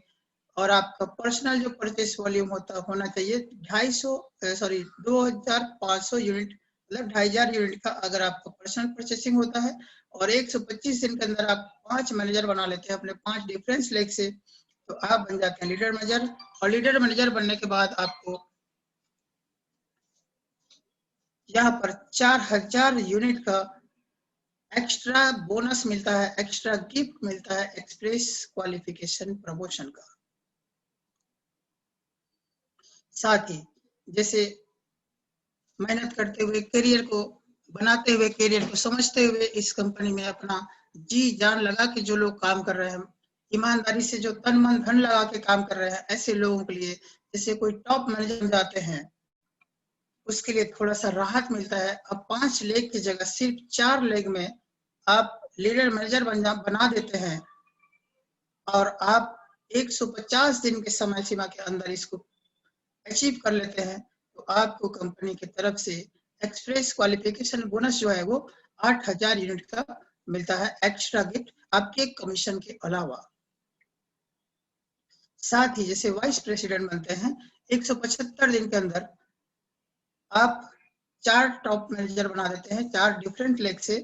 और आपका पर्सनल जो परचेस वॉल्यूम होना चाहिए 2500 यूनिट, मतलब 2500 यूनिट का अगर आपका पर्सनल परचेसिंग होता है। और 125 दिन के अंदर आप 5 मैनेजर बना लेते हैं अपने 5 डिफरेंस लेग से, तो आप बन जाते हैं लीडर मैनेजर। और लीडर मैनेजर बनने के बाद आपको यहाँ पर 4000 यूनिट का एक्स्ट्रा बोनस मिलता है, एक्स्ट्रा गिफ्ट मिलता है एक्सप्रेस क्वालिफिकेशन प्रमोशन का। साथ ही जैसे मेहनत करते हुए करियर को बनाते हुए, करियर को समझते हुए इस कंपनी में अपना जी जान लगा के जो लोग काम कर रहे हैं, ईमानदारी से जो तन मन धन लगा के काम कर रहे हैं, ऐसे लोगों के लिए जैसे कोई टॉप मैनेजर जाते हैं उसके लिए थोड़ा सा राहत मिलता है। अब 5 लेग की जगह सिर्फ 4 लेग में आप लीडर मैनेजर बना देते हैं, और आप 150 दिन के समय सीमा के अंदर इसको अचीव कर लेते हैं, तो आपको कंपनी की तरफ से एक्सप्रेस क्वालिफिकेशन बोनस जो है वो 8000 यूनिट का मिलता है, एक्स्ट्रा गिफ्ट आपके कमीशन के अलावा। साथ ही जैसे वाइस प्रेसिडेंट बनते हैं, 175 दिन के अंदर आप 4 टॉप मैनेजर बना देते हैं, 4 डिफरेंट लेग से,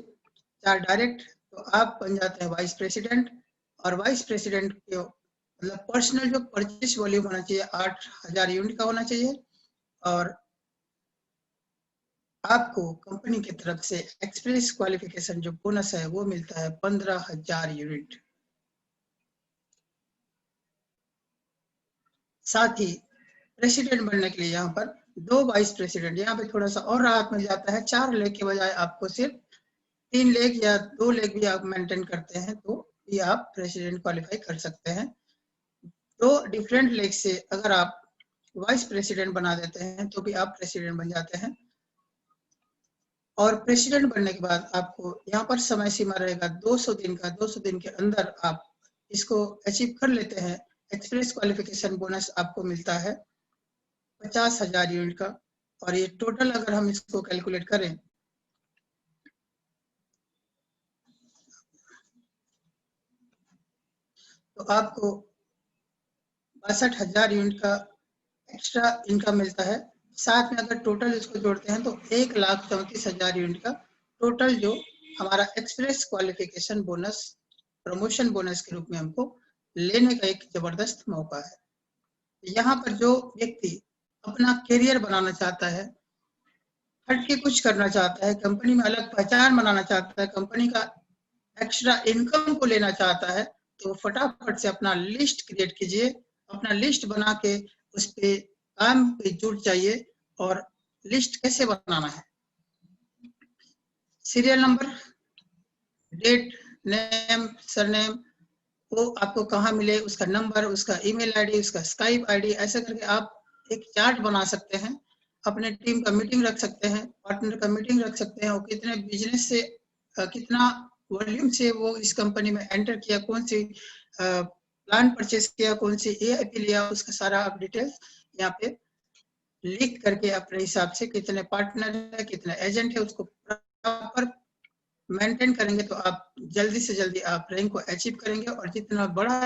4 डायरेक्ट, तो आप बन जाते हैं वाइस प्रेसिडेंट। और वाइस प्रेसिडेंट के मतलब पर्सनल जो परचेस वॉल्यूम होना चाहिए 8000 यूनिट का होना चाहिए। और आपको कंपनी की तरफ से एक्सप्रेस क्वालिफिकेशन जो बोनस है वो मिलता है 15000 यूनिट। साथ ही प्रेसिडेंट बनने के लिए यहाँ पर 2 वाइस प्रेसिडेंट, यहाँ पे थोड़ा सा और राहत मिल जाता है। 4 लेग के बजाय आपको सिर्फ 3 लेग या 2 लेग भी आप मेंटेन करते हैं तो भी आप प्रेसिडेंट क्वालिफाई कर सकते हैं। 2 डिफरेंट लेग से अगर आप वाइस प्रेसिडेंट बना देते हैं तो भी आप प्रेसिडेंट बन जाते हैं। और प्रेसिडेंट बनने के बाद आपको यहाँ पर समय सीमा रहेगा 200 दिन का। 200 दिन के अंदर आप इसको अचीव कर लेते हैं, एक्सप्रेस क्वालिफिकेशन बोनस आपको मिलता है 50,000 यूनिट का। और ये टोटल अगर हम इसको कैलकुलेट करें तो आपको 62,000 यूनिट का एक्स्ट्रा इनकम मिलता है। साथ में अगर टोटल इसको जोड़ते हैं तो 1,34,000 यूनिट का टोटल जो हमारा express qualification bonus promotion bonus के रूप में हमको लेने का एक जबरदस्त मौका है। यहाँ पर जो व्यक्ति अपना करियर बनाना चाहता है, हट के कुछ करना चाहता है, कंपनी में अलग पहचान बनाना चाहता है, कंपनी का एक्स्ट्रा इनकम को लेना चाहता है, तो फटाफट से अपना लिस्ट क्रिएट कीजिए, अपना लिस्ट बना के उस पे काम पे जुट जाइए। और लिस्ट कैसे बनाना है, serial number, date, name, surname, वो आपको कहाँ मिले, उसका नंबर, उसका ईमेल आईडी, उसका स्काइप आईडी, ऐसा करके आप एक चार्ट बना सकते हैं। अपने टीम का मीटिंग रख सकते हैं, पार्टनर का मीटिंग रख सकते हैं, और कितने बिजनेस से कितना वॉल्यूम से वो इस कंपनी में एंटर किया, कौन सी प्लान परचेस किया, कौन सी एआईपी लिया, उसका सारा आप डिटेल्स यहाँ पे लिख करके अपने हिसाब से कितने पार्टनर है, कितने एजेंट है, उसको प्रॉपर मेंटेन करेंगे तो आप जल्दी से जल्दी आप रैंक को अचीव करेंगे। और जितना बड़ा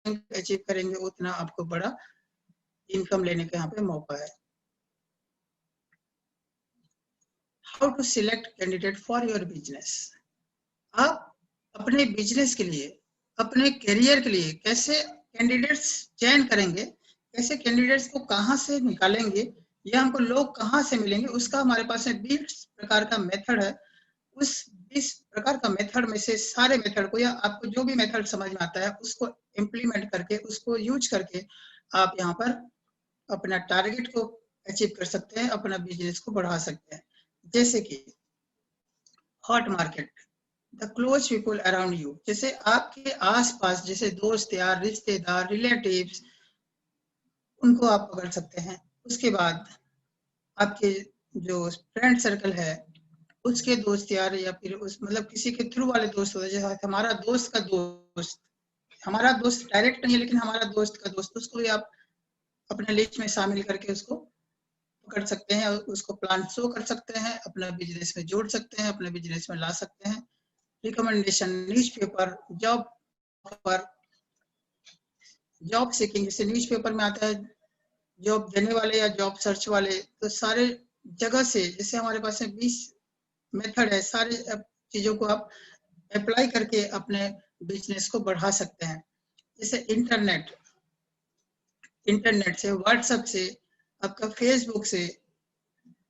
रैंक अचीव करेंगे उतना आपको बड़ा इनकम लेने का यहाँ पे मौका है। How to select candidate for your business. आप अपने बिजनेस के लिए, अपने करियर के लिए कैसे कैंडिडेट्स चयन करेंगे, कैसे कैंडिडेट्स को कहाँ से निकालेंगे, या हमको लोग कहाँ से मिलेंगे, उसका हमारे पास में 20 प्रकार का मेथड है। उस 20 प्रकार का मेथड में से सारे मेथड को, या आपको जो भी मेथड समझ में आता है उसको इम्प्लीमेंट करके, उसको यूज करके आप यहाँ पर अपना टारगेट को अचीव कर सकते हैं, अपना बिजनेस को बढ़ा सकते हैं। जैसे कि hot market, the close people around you, जैसे आपके आसपास जैसे दोस्त यार, रिश्तेदार, रिलेटिव्स, उनको आप पकड़ सकते हैं। उसके बाद आपके जो फ्रेंड सर्कल है, उसके दोस्त यार, या फिर उस मतलब किसी के थ्रू वाले दोस्त होते हैं, जैसे हमारा दोस्त का दोस्त, हमारा दोस्त डायरेक्ट नहीं है लेकिन हमारा दोस्त का दोस्त, उसको भी आप अपने लिस्ट में शामिल करके उसको कर सकते हैं, उसको प्लान शो कर सकते हैं, अपना बिजनेस में जोड़ सकते हैं, अपने बिजनेस में ला सकते हैं। रिकमेंडेशन, न्यूज़पेपर, जॉब पर, जॉब सीकिंग, जैसे न्यूज़पेपर में आता है जॉब देने वाले या जॉब सर्च वाले, तो सारे जगह से, जैसे हमारे पास 20 मेथड है, सारे चीजों को आप अप्लाई करके अपने बिजनेस को बढ़ा सकते हैं। जैसे इंटरनेट से, व्हाट्सएप से, आपका फेसबुक से,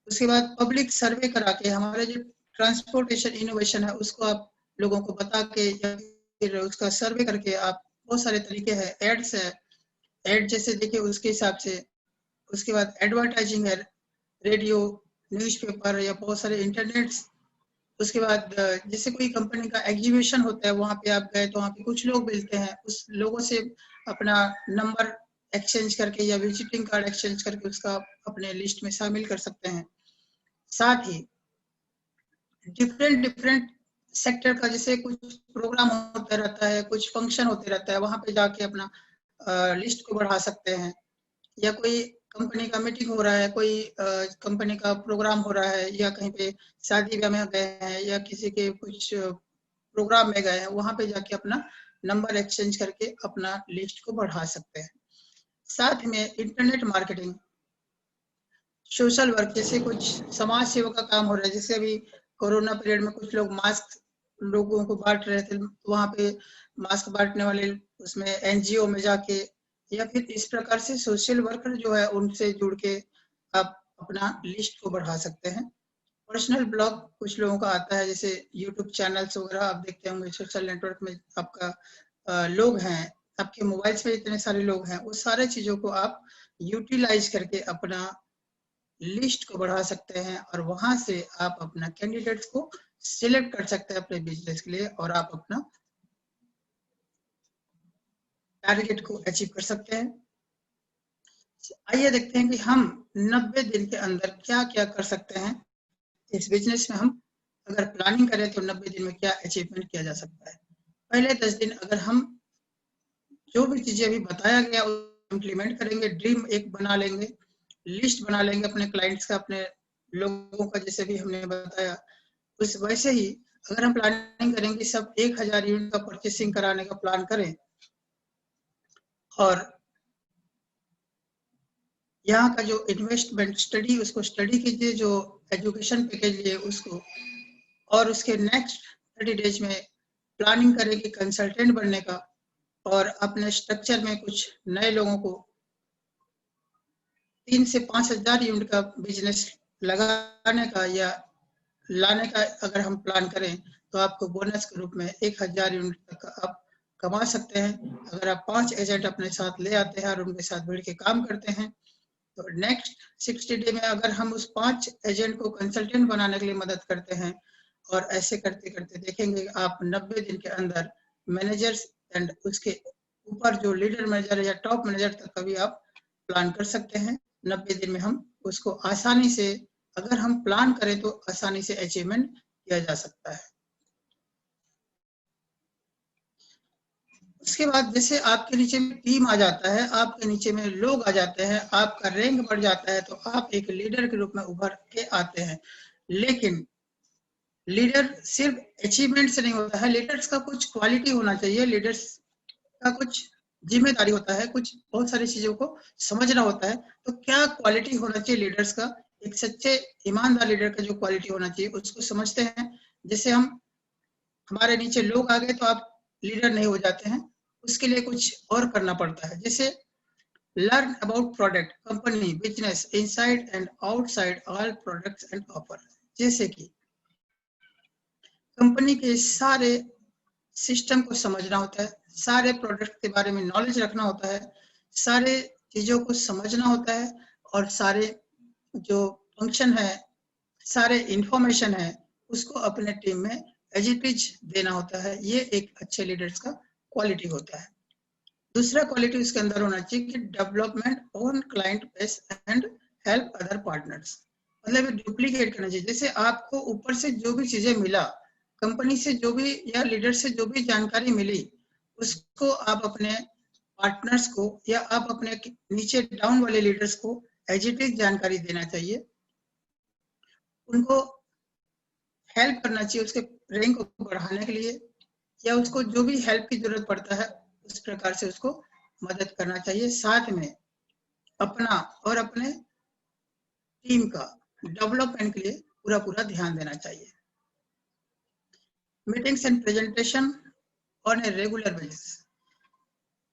उसके बाद पब्लिक सर्वे करा के, हमारे जो ट्रांसपोर्टेशन इनोवेशन है उसको आप लोगों को बता के, या फिर उसका सर्वे करके आप, बहुत सारे तरीके हैं, एड्स है, एड जैसे देखिए उसके हिसाब से। उसके बाद एडवर्टाइजिंग है, रेडियो, न्यूज़पेपर या बहुत सारे इंटरनेट। उसके बाद जैसे कोई कंपनी का एग्जीबिशन होता है, वहां पे आप गए तो वहां पे कुछ लोग मिलते हैं, उस लोगों से अपना नंबर एक्सचेंज करके या विजिटिंग कार्ड एक्सचेंज करके उसका अपने लिस्ट में शामिल कर सकते हैं। साथ ही डिफरेंट सेक्टर का, जैसे कुछ प्रोग्राम होता रहता है, कुछ फंक्शन होते रहता है, वहां पे जाके अपना लिस्ट को बढ़ा सकते हैं। या कोई कंपनी का मीटिंग हो रहा है, कोई कंपनी का प्रोग्राम हो रहा है, या कहीं पे शादी ब्याह में गए हैं, या किसी के कुछ प्रोग्राम में गए हैं, वहां पे जाके अपना नंबर एक्सचेंज करके अपना लिस्ट को बढ़ा सकते हैं। साथ में इंटरनेट मार्केटिंग, सोशल वर्क, जैसे कुछ समाज सेवा का काम हो रहा है, जैसे अभी कोरोना पीरियड में कुछ लोग मास्क लोगों को बांट रहे थे, वहां पे मास्क बांटने वाले उसमें एनजीओ में जाके, या फिर इस प्रकार से सोशल वर्कर जो है उनसे जुड़ के आप अपना लिस्ट को बढ़ा सकते हैं। पर्सनल ब्लॉग कुछ लोगों का आता है, जैसे यूट्यूब चैनल्स वगैरह आप देखते होंगे, सोशल नेटवर्क में आपका लोग हैं, आपके मोबाइल पे इतने सारे लोग हैं, उस सारे चीजों को आप यूटिलाइज करके अपना लिस्ट को बढ़ा सकते हैं, और वहां से आप अपना कैंडिडेट्स को सिलेक्ट कर सकते हैं अपने बिजनेस के लिए, और आप अपना टारगेट को अचीव कर सकते हैं। आइए देखते हैं कि हम 90 दिन के अंदर क्या क्या कर सकते हैं इस बिजनेस में। हम अगर प्लानिंग करें तो 90 दिन में क्या अचीवमेंट किया जा सकता है। पहले 10 दिन अगर हम जो भी चीजें अभी बताया गया इम्प्लीमेंट करेंगे, ड्रीम एक बना लेंगे, लिस्ट बना लेंगे अपने क्लाइंट्स का, अपने लोगों का, जैसे भी हमने बताया उस वैसे ही अगर हम प्लानिंग करेंगे, सब 1000 यूनिट का परचेसिंग कराने का प्लान करें, और यहाँ का जो इन्वेस्टमेंट स्टडी, उसको स्टडी कीजिए, जो एजुकेशन पैकेज लिए उसको, और उसके नेक्स्ट 30 डेज में प्लानिंग करेंगे कंसल्टेंट बनने का, और अपने स्ट्रक्चर में कुछ नए लोगों को 3 से 5,000 यूनिट का बिजनेस लगाने का या लाने का अगर हम प्लान करें, तो आपको बोनस के रूप में 1000 यूनिट तक आप कमा सकते हैं। अगर आप 5 एजेंट अपने साथ ले आते हैं और उनके साथ बैठ के काम करते हैं, तो नेक्स्ट 60 डे में अगर हम उस 5 एजेंट को कंसल्टेंट बनाने के लिए मदद करते हैं, और ऐसे करते करते देखेंगे आप 90 दिन के अंदर मैनेजर्स एंड उसके ऊपर जो लीडर मैनेजर या टॉप मैनेजर तक का भी आप प्लान कर सकते हैं। 90 दिन में हम उसको आसानी से, अगर हम प्लान करें तो आसानी से अचीवमेंट किया जा सकता है। उसके बाद जैसे आपके नीचे में टीम आ जाता है, आपके नीचे में लोग आ जाते हैं, आपका रैंक बढ़ जाता है, तो आप एक लीडर के रूप में उभर के आते हैं। लेकिन लीडर सिर्फ अचीवमेंट से नहीं होता है, लीडर्स का कुछ क्वालिटी होना चाहिए, लीडर्स का कुछ जिम्मेदारी होता है, कुछ बहुत सारी चीजों को समझना होता है। तो क्या क्वालिटी होना चाहिए लीडर्स का, एक सच्चे ईमानदार लीडर का जो क्वालिटी होना चाहिए उसको समझते हैं। जैसे हम हमारे नीचे लोग आ गए तो आप लीडर नहीं हो जाते हैं, उसके लिए कुछ और करना पड़ता है। जैसे learn about product, company, business, inside and outside all products and offer, जैसे कि कंपनी के सारे सिस्टम को समझना होता है, सारे प्रोडक्ट के बारे में नॉलेज रखना होता है, सारे चीजों को समझना होता है, और सारे जो फंक्शन है, सारे इंफॉर्मेशन है उसको अपने टीम में एज इट इज देना होता है। ये एक अच्छे लीडर्स का क्वालिटी होता है। दूसरा क्वालिटी उसके अंदर होना चाहिए कि development on client base and help other partners. मतलब डुप्लीकेट करना चाहिए। जैसे आपको ऊपर से जो भी चीजें मिला, कंपनी से जो भी या लीडर से जो भी जानकारी मिली, उसको आप अपने पार्टनर्स को या आप अपने नीचे डाउन वाले लीडर्स को एज इट इज जानकारी देना चाहिए। उनको हेल्प करना चाहिए उसके रैंक को बढ़ाने के लिए, या उसको जो भी हेल्प की जरूरत पड़ता है उस प्रकार से उसको मदद करना चाहिए। साथ में अपना और अपने टीम का डेवलपमेंट के लिए पूरा पूरा ध्यान देना चाहिए। Meetings and presentation on a regular basis,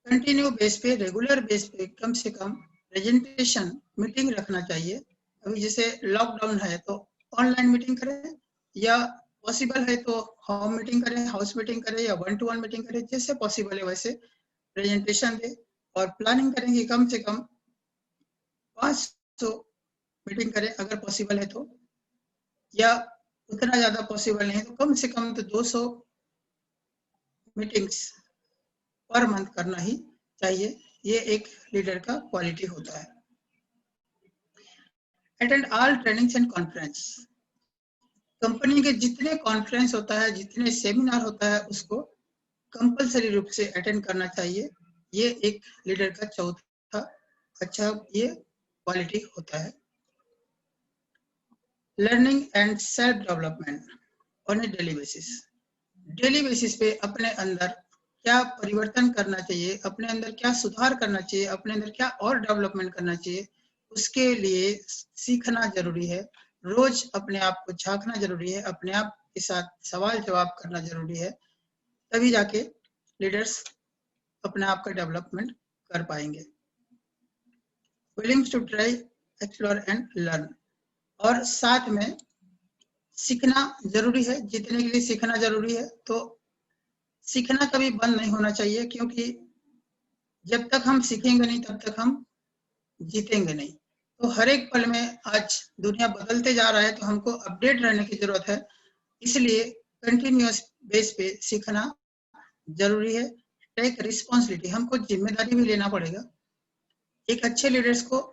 continue base पे, रेगुलर बेस पे कम से कम प्रेजेंटेशन मीटिंग रखना चाहिए। अभी जैसे लॉकडाउन है तो ऑनलाइन मीटिंग करें, या पॉसिबल है तो होम मीटिंग करें, हाउस मीटिंग करें, या 1-to-1 मीटिंग करें। जैसे पॉसिबल है वैसे प्रेजेंटेशन दे, और प्लानिंग करेंगे कम से कम 500 मीटिंग करें अगर पॉसिबल है तो, या उतना ज्यादा पॉसिबल नहीं है तो कम से कम तो 200 मीटिंग्स पर मंथ करना ही चाहिए। ये एक लीडर का क्वालिटी होता है। Attend all trainings and conference, company के जितने कॉन्फ्रेंस होता है, जितने सेमिनार होता है, उसको कंपलसरी रूप से अटेंड करना चाहिए। ये एक लीडर का चौथा अच्छा ये क्वालिटी होता है। Learning and self development on A daily basis, daily basis पे अपने अंदर क्या परिवर्तन करना चाहिए, अपने अंदर क्या सुधार करना चाहिए, अपने अंदर क्या और डेवलपमेंट करना चाहिए, उसके लिए सीखना जरूरी है। रोज अपने आप को झांकना जरूरी है, अपने आप के साथ सवाल जवाब करना जरूरी है, तभी जाके लीडर्स अपने आप का डेवलपमेंट कर पाएंगे। Willing to try, explore and learn, और साथ में सीखना जरूरी है। जितने के लिए सीखना जरूरी है, तो सीखना कभी बंद नहीं होना चाहिए, क्योंकि जब तक हम सीखेंगे नहीं तब तक हम जीतेंगे नहीं। तो हर एक पल में आज दुनिया बदलते जा रहा है, तो हमको अपडेट रहने की जरूरत है। इसलिए कंटिन्यूअस बेस पे सीखना जरूरी है। टेक रिस्पॉन्सिबिलिटी, हमको जिम्मेदारी भी लेना पड़ेगा। एक अच्छे लीडर्स को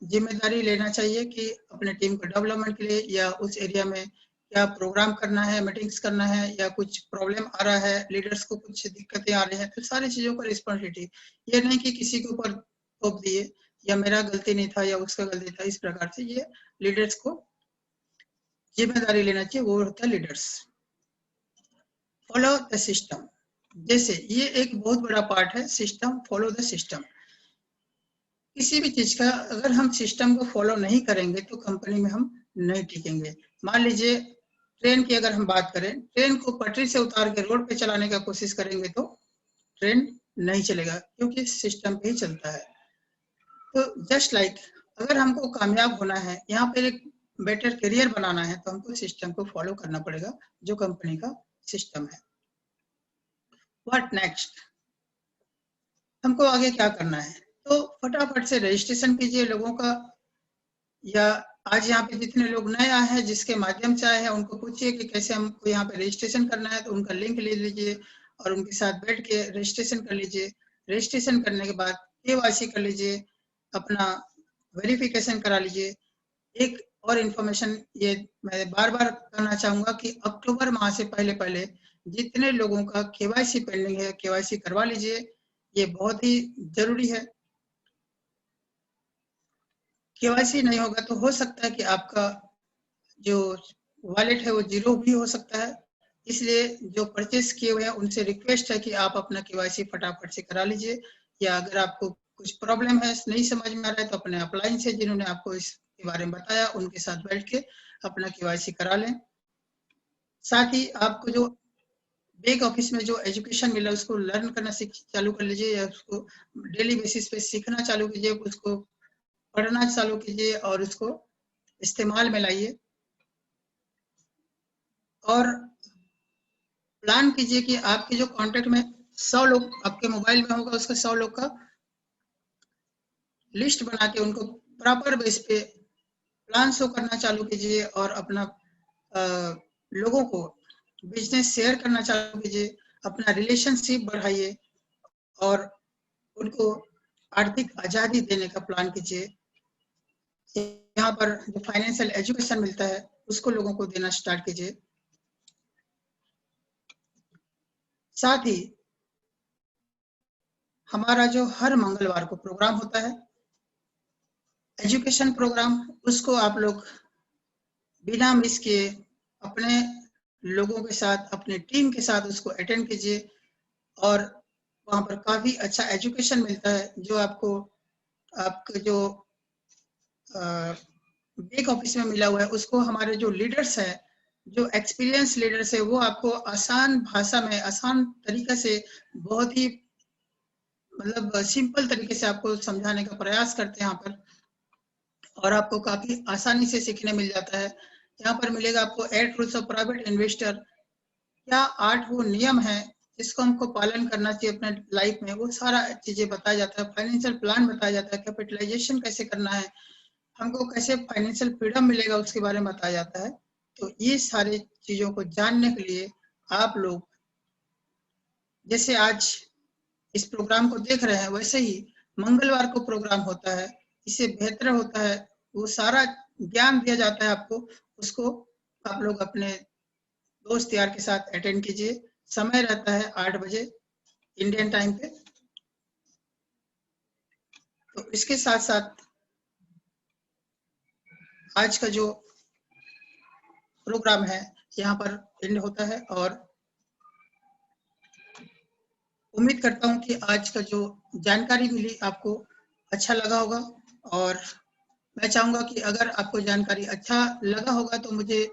जिम्मेदारी लेना चाहिए कि अपने टीम को डेवलपमेंट के लिए, या उस एरिया में क्या प्रोग्राम करना है, मीटिंग्स करना है, या कुछ प्रॉब्लम आ रहा है, लीडर्स को कुछ दिक्कतें आ रही हैं, तो सारी चीजों का रिस्पॉन्सिबिलिटी। ये नहीं कि किसी के ऊपर थोप दिए, या मेरा गलती नहीं था या उसका गलती था, इस प्रकार से ये लीडर्स को जिम्मेदारी लेना चाहिए, वो होता है लीडर्स। फॉलो द सिस्टम, जैसे ये एक बहुत बड़ा पार्ट है सिस्टम, फॉलो द सिस्टम। किसी भी चीज का अगर हम सिस्टम को फॉलो नहीं करेंगे तो कंपनी में हम नहीं टिकेंगे। मान लीजिए ट्रेन की अगर हम बात करें, ट्रेन को पटरी से उतार के रोड पे चलाने का कोशिश करेंगे तो ट्रेन नहीं चलेगा, क्योंकि सिस्टम पे ही चलता है। तो जस्ट लाइक अगर हमको कामयाब होना है, यहाँ पे एक बेटर करियर बनाना है, तो हमको सिस्टम को फॉलो करना पड़ेगा, जो कंपनी का सिस्टम है। व्हाट नेक्स्ट, हमको आगे क्या करना है? तो फटाफट से रजिस्ट्रेशन कीजिए लोगों का, या आज यहाँ पे जितने लोग नए आए हैं जिसके माध्यम से आए हैं उनको पूछिए कि कैसे हमको यहाँ पे रजिस्ट्रेशन करना है, तो उनका लिंक ले लीजिए और उनके साथ बैठ के रजिस्ट्रेशन कर लीजिए। रजिस्ट्रेशन करने के बाद KYC कर लीजिए, अपना वेरिफिकेशन करा लीजिए। एक और इन्फॉर्मेशन ये मैं बार बार करना चाहूंगा कि अक्टूबर माह से पहले पहले जितने लोगों का KYC पेंडिंग है, KYC करवा लीजिए, ये बहुत ही जरूरी है। KYC नहीं होगा तो हो सकता है कि आपका जो वॉलेट है वो जीरो भी हो सकता है। इसलिए जो परचेस किए हुए हैं उनसे रिक्वेस्ट है कि आप अपना KYC फटाफट से करा लीजिए, या अगर आपको कुछ प्रॉब्लम है, नहीं समझ में आ रहा है, तो अपने अपलाइन से जिन्होंने आपको इसके बारे में बताया उनके साथ बैठ के अपना KYC करा लें। साथ ही आपको जो बैक ऑफिस में जो एजुकेशन मिला उसको लर्न करना चालू कर लीजिए, या उसको डेली बेसिस पे सीखना चालू कीजिए, उसको पढ़ना चालू कीजिए और उसको इस्तेमाल में लाइए। और प्लान कीजिए कि आपके जो कांटेक्ट में 100 लोग आपके मोबाइल में होगा, उसका 100 लोग का लिस्ट बना के उनको प्रॉपर बेस पे प्लान शो करना चालू कीजिए और अपना लोगों को बिजनेस शेयर करना चालू कीजिए, अपना रिलेशनशिप बढ़ाइए और उनको आर्थिक आजादी देने का प्लान कीजिए। यहाँ पर जो फाइनेंशियल एजुकेशन मिलता है उसको लोगों को देना स्टार्ट कीजिए। साथ ही हमारा जो हर मंगलवार को प्रोग्राम होता है एजुकेशन प्रोग्राम, उसको आप लोग बिना मिस किए अपने लोगों के साथ, अपने टीम के साथ उसको अटेंड कीजिए और वहाँ पर काफ़ी अच्छा एजुकेशन मिलता है जो आपको आपके जो बैक ऑफिस में मिला हुआ है उसको हमारे जो लीडर्स हैं, जो एक्सपीरियंस लीडर्स है, वो आपको आसान भाषा में, आसान तरीके से, बहुत ही मतलब सिंपल तरीके से आपको समझाने का प्रयास करते हैं यहाँ पर और आपको काफ़ी आसानी से सीखने मिल जाता है। यहाँ पर मिलेगा आपको 8 रूल्स ऑफ प्राइवेट इन्वेस्टर, क्या 8 वो नियम है जिसको हमको पालन करना चाहिए अपने लाइफ में, वो सारा चीज़ें बताया जाता है। फाइनेंशियल प्लान बताया जाता है, कैपिटलाइजेशन कैसे करना है, हमको कैसे फाइनेंशियल फ्रीडम मिलेगा उसके बारे में बताया जाता है। तो ये सारी चीज़ों को जानने के लिए आप लोग जैसे आज इस प्रोग्राम को देख रहे हैं वैसे ही मंगलवार को प्रोग्राम होता है, इससे बेहतर होता है, वो सारा ज्ञान दिया जाता है आपको, उसको आप लोग अपने दोस्त यार के साथ अटेंड कीजिए। समय रहता है 8 बजे इंडियन टाइम पे। तो इसके साथ साथ आज का जो प्रोग्राम है यहाँ पर एंड होता है और उम्मीद करता हूँ कि आज का जो जानकारी मिली आपको अच्छा लगा होगा और मैं चाहूँगा कि अगर आपको जानकारी अच्छा लगा होगा तो मुझे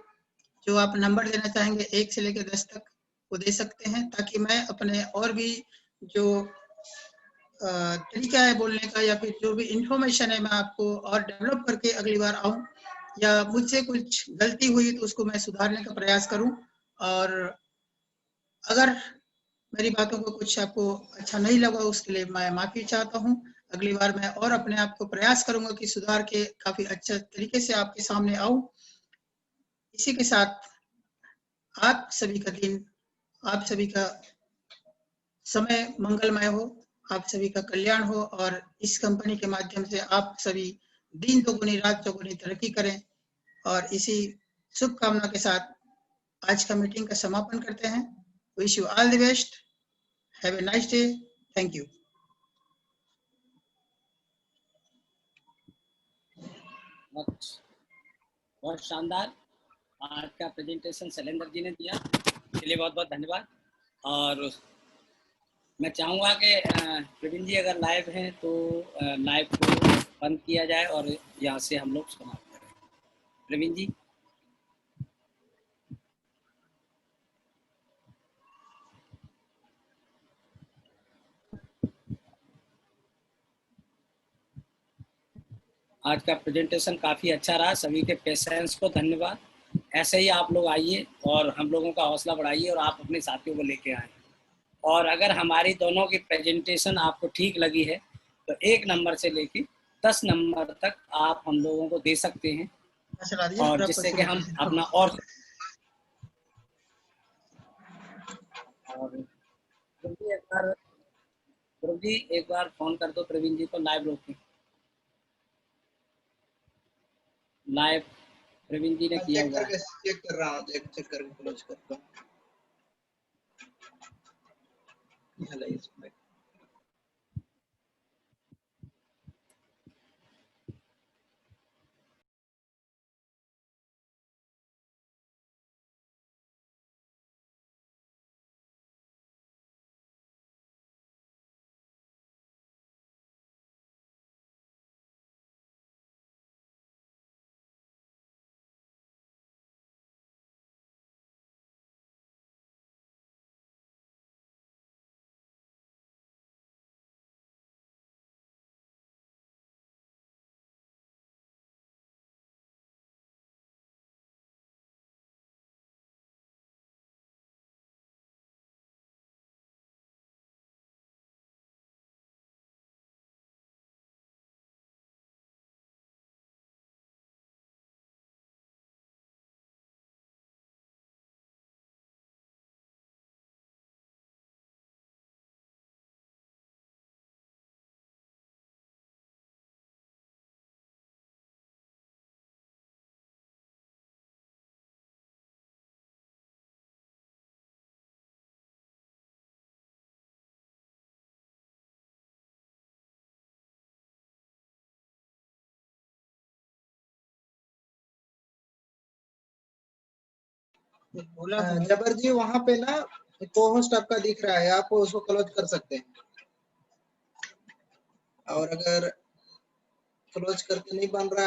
जो आप नंबर देना चाहेंगे 1 से लेकर 10 तक वो दे सकते हैं, ताकि मैं अपने और भी जो तरीका है बोलने का या फिर जो भी इंफॉर्मेशन है मैं आपको और डेवलप करके अगली बार आऊँ या मुझसे कुछ गलती हुई तो उसको मैं सुधारने का प्रयास करूँ। और अगर मेरी बातों को कुछ आपको अच्छा नहीं लगा उसके लिए मैं माफ़ी चाहता हूँ। अगली बार मैं और अपने आप को प्रयास करूँगा कि सुधार के काफ़ी अच्छे तरीके से आपके सामने आऊँ। इसी के साथ आप सभी का दिन, आप सभी का समय मंगलमय हो, आप सभी का कल्याण हो और इस कंपनी के माध्यम से आप सभी दिन दोगुनी रात चौगुनी तरक्की करें। और इसी शुभकामना के साथ आज का मीटिंग का समापन करते हैं। Wish you all the best. Have a nice day. Thank you. बहुत शानदार आज का प्रेजेंटेशन शैलेंद्र जी ने दिया, इसके लिए बहुत बहुत धन्यवाद। और मैं चाहूँगा कि प्रवीण जी अगर लाइव हैं तो लाइव को बंद किया जाए और यहाँ से हम लोग समाप्त करें। प्रवीण जी। आज का प्रेजेंटेशन काफ़ी अच्छा रहा, सभी के पेशेंस को धन्यवाद। ऐसे ही आप लोग आइए और हम लोगों का हौसला बढ़ाइए और आप अपने साथियों को लेके आएँ। और अगर हमारी दोनों की प्रेजेंटेशन आपको ठीक लगी है तो 1 नंबर से लेके 10 नंबर तक आप हम लोगों को दे सकते हैं चला दीजिए और पूरा जिससे कि शुरू हम कीजिए। अपना और ध्रुव जी एक बार फोन कर दो प्रवीण जी को लाइव रोक के। लाइव प्रवीण जी ने मैं किया चेक हुआ है। करके चेक कर रहा हूँ, चेक करके क्लोज करता हूँ। बोला था। जबर जी वहां पे ना को होस्ट आपका दिख रहा है, आप उसको क्लोज कर सकते हैं। और अगर क्लोज करके नहीं बन रहा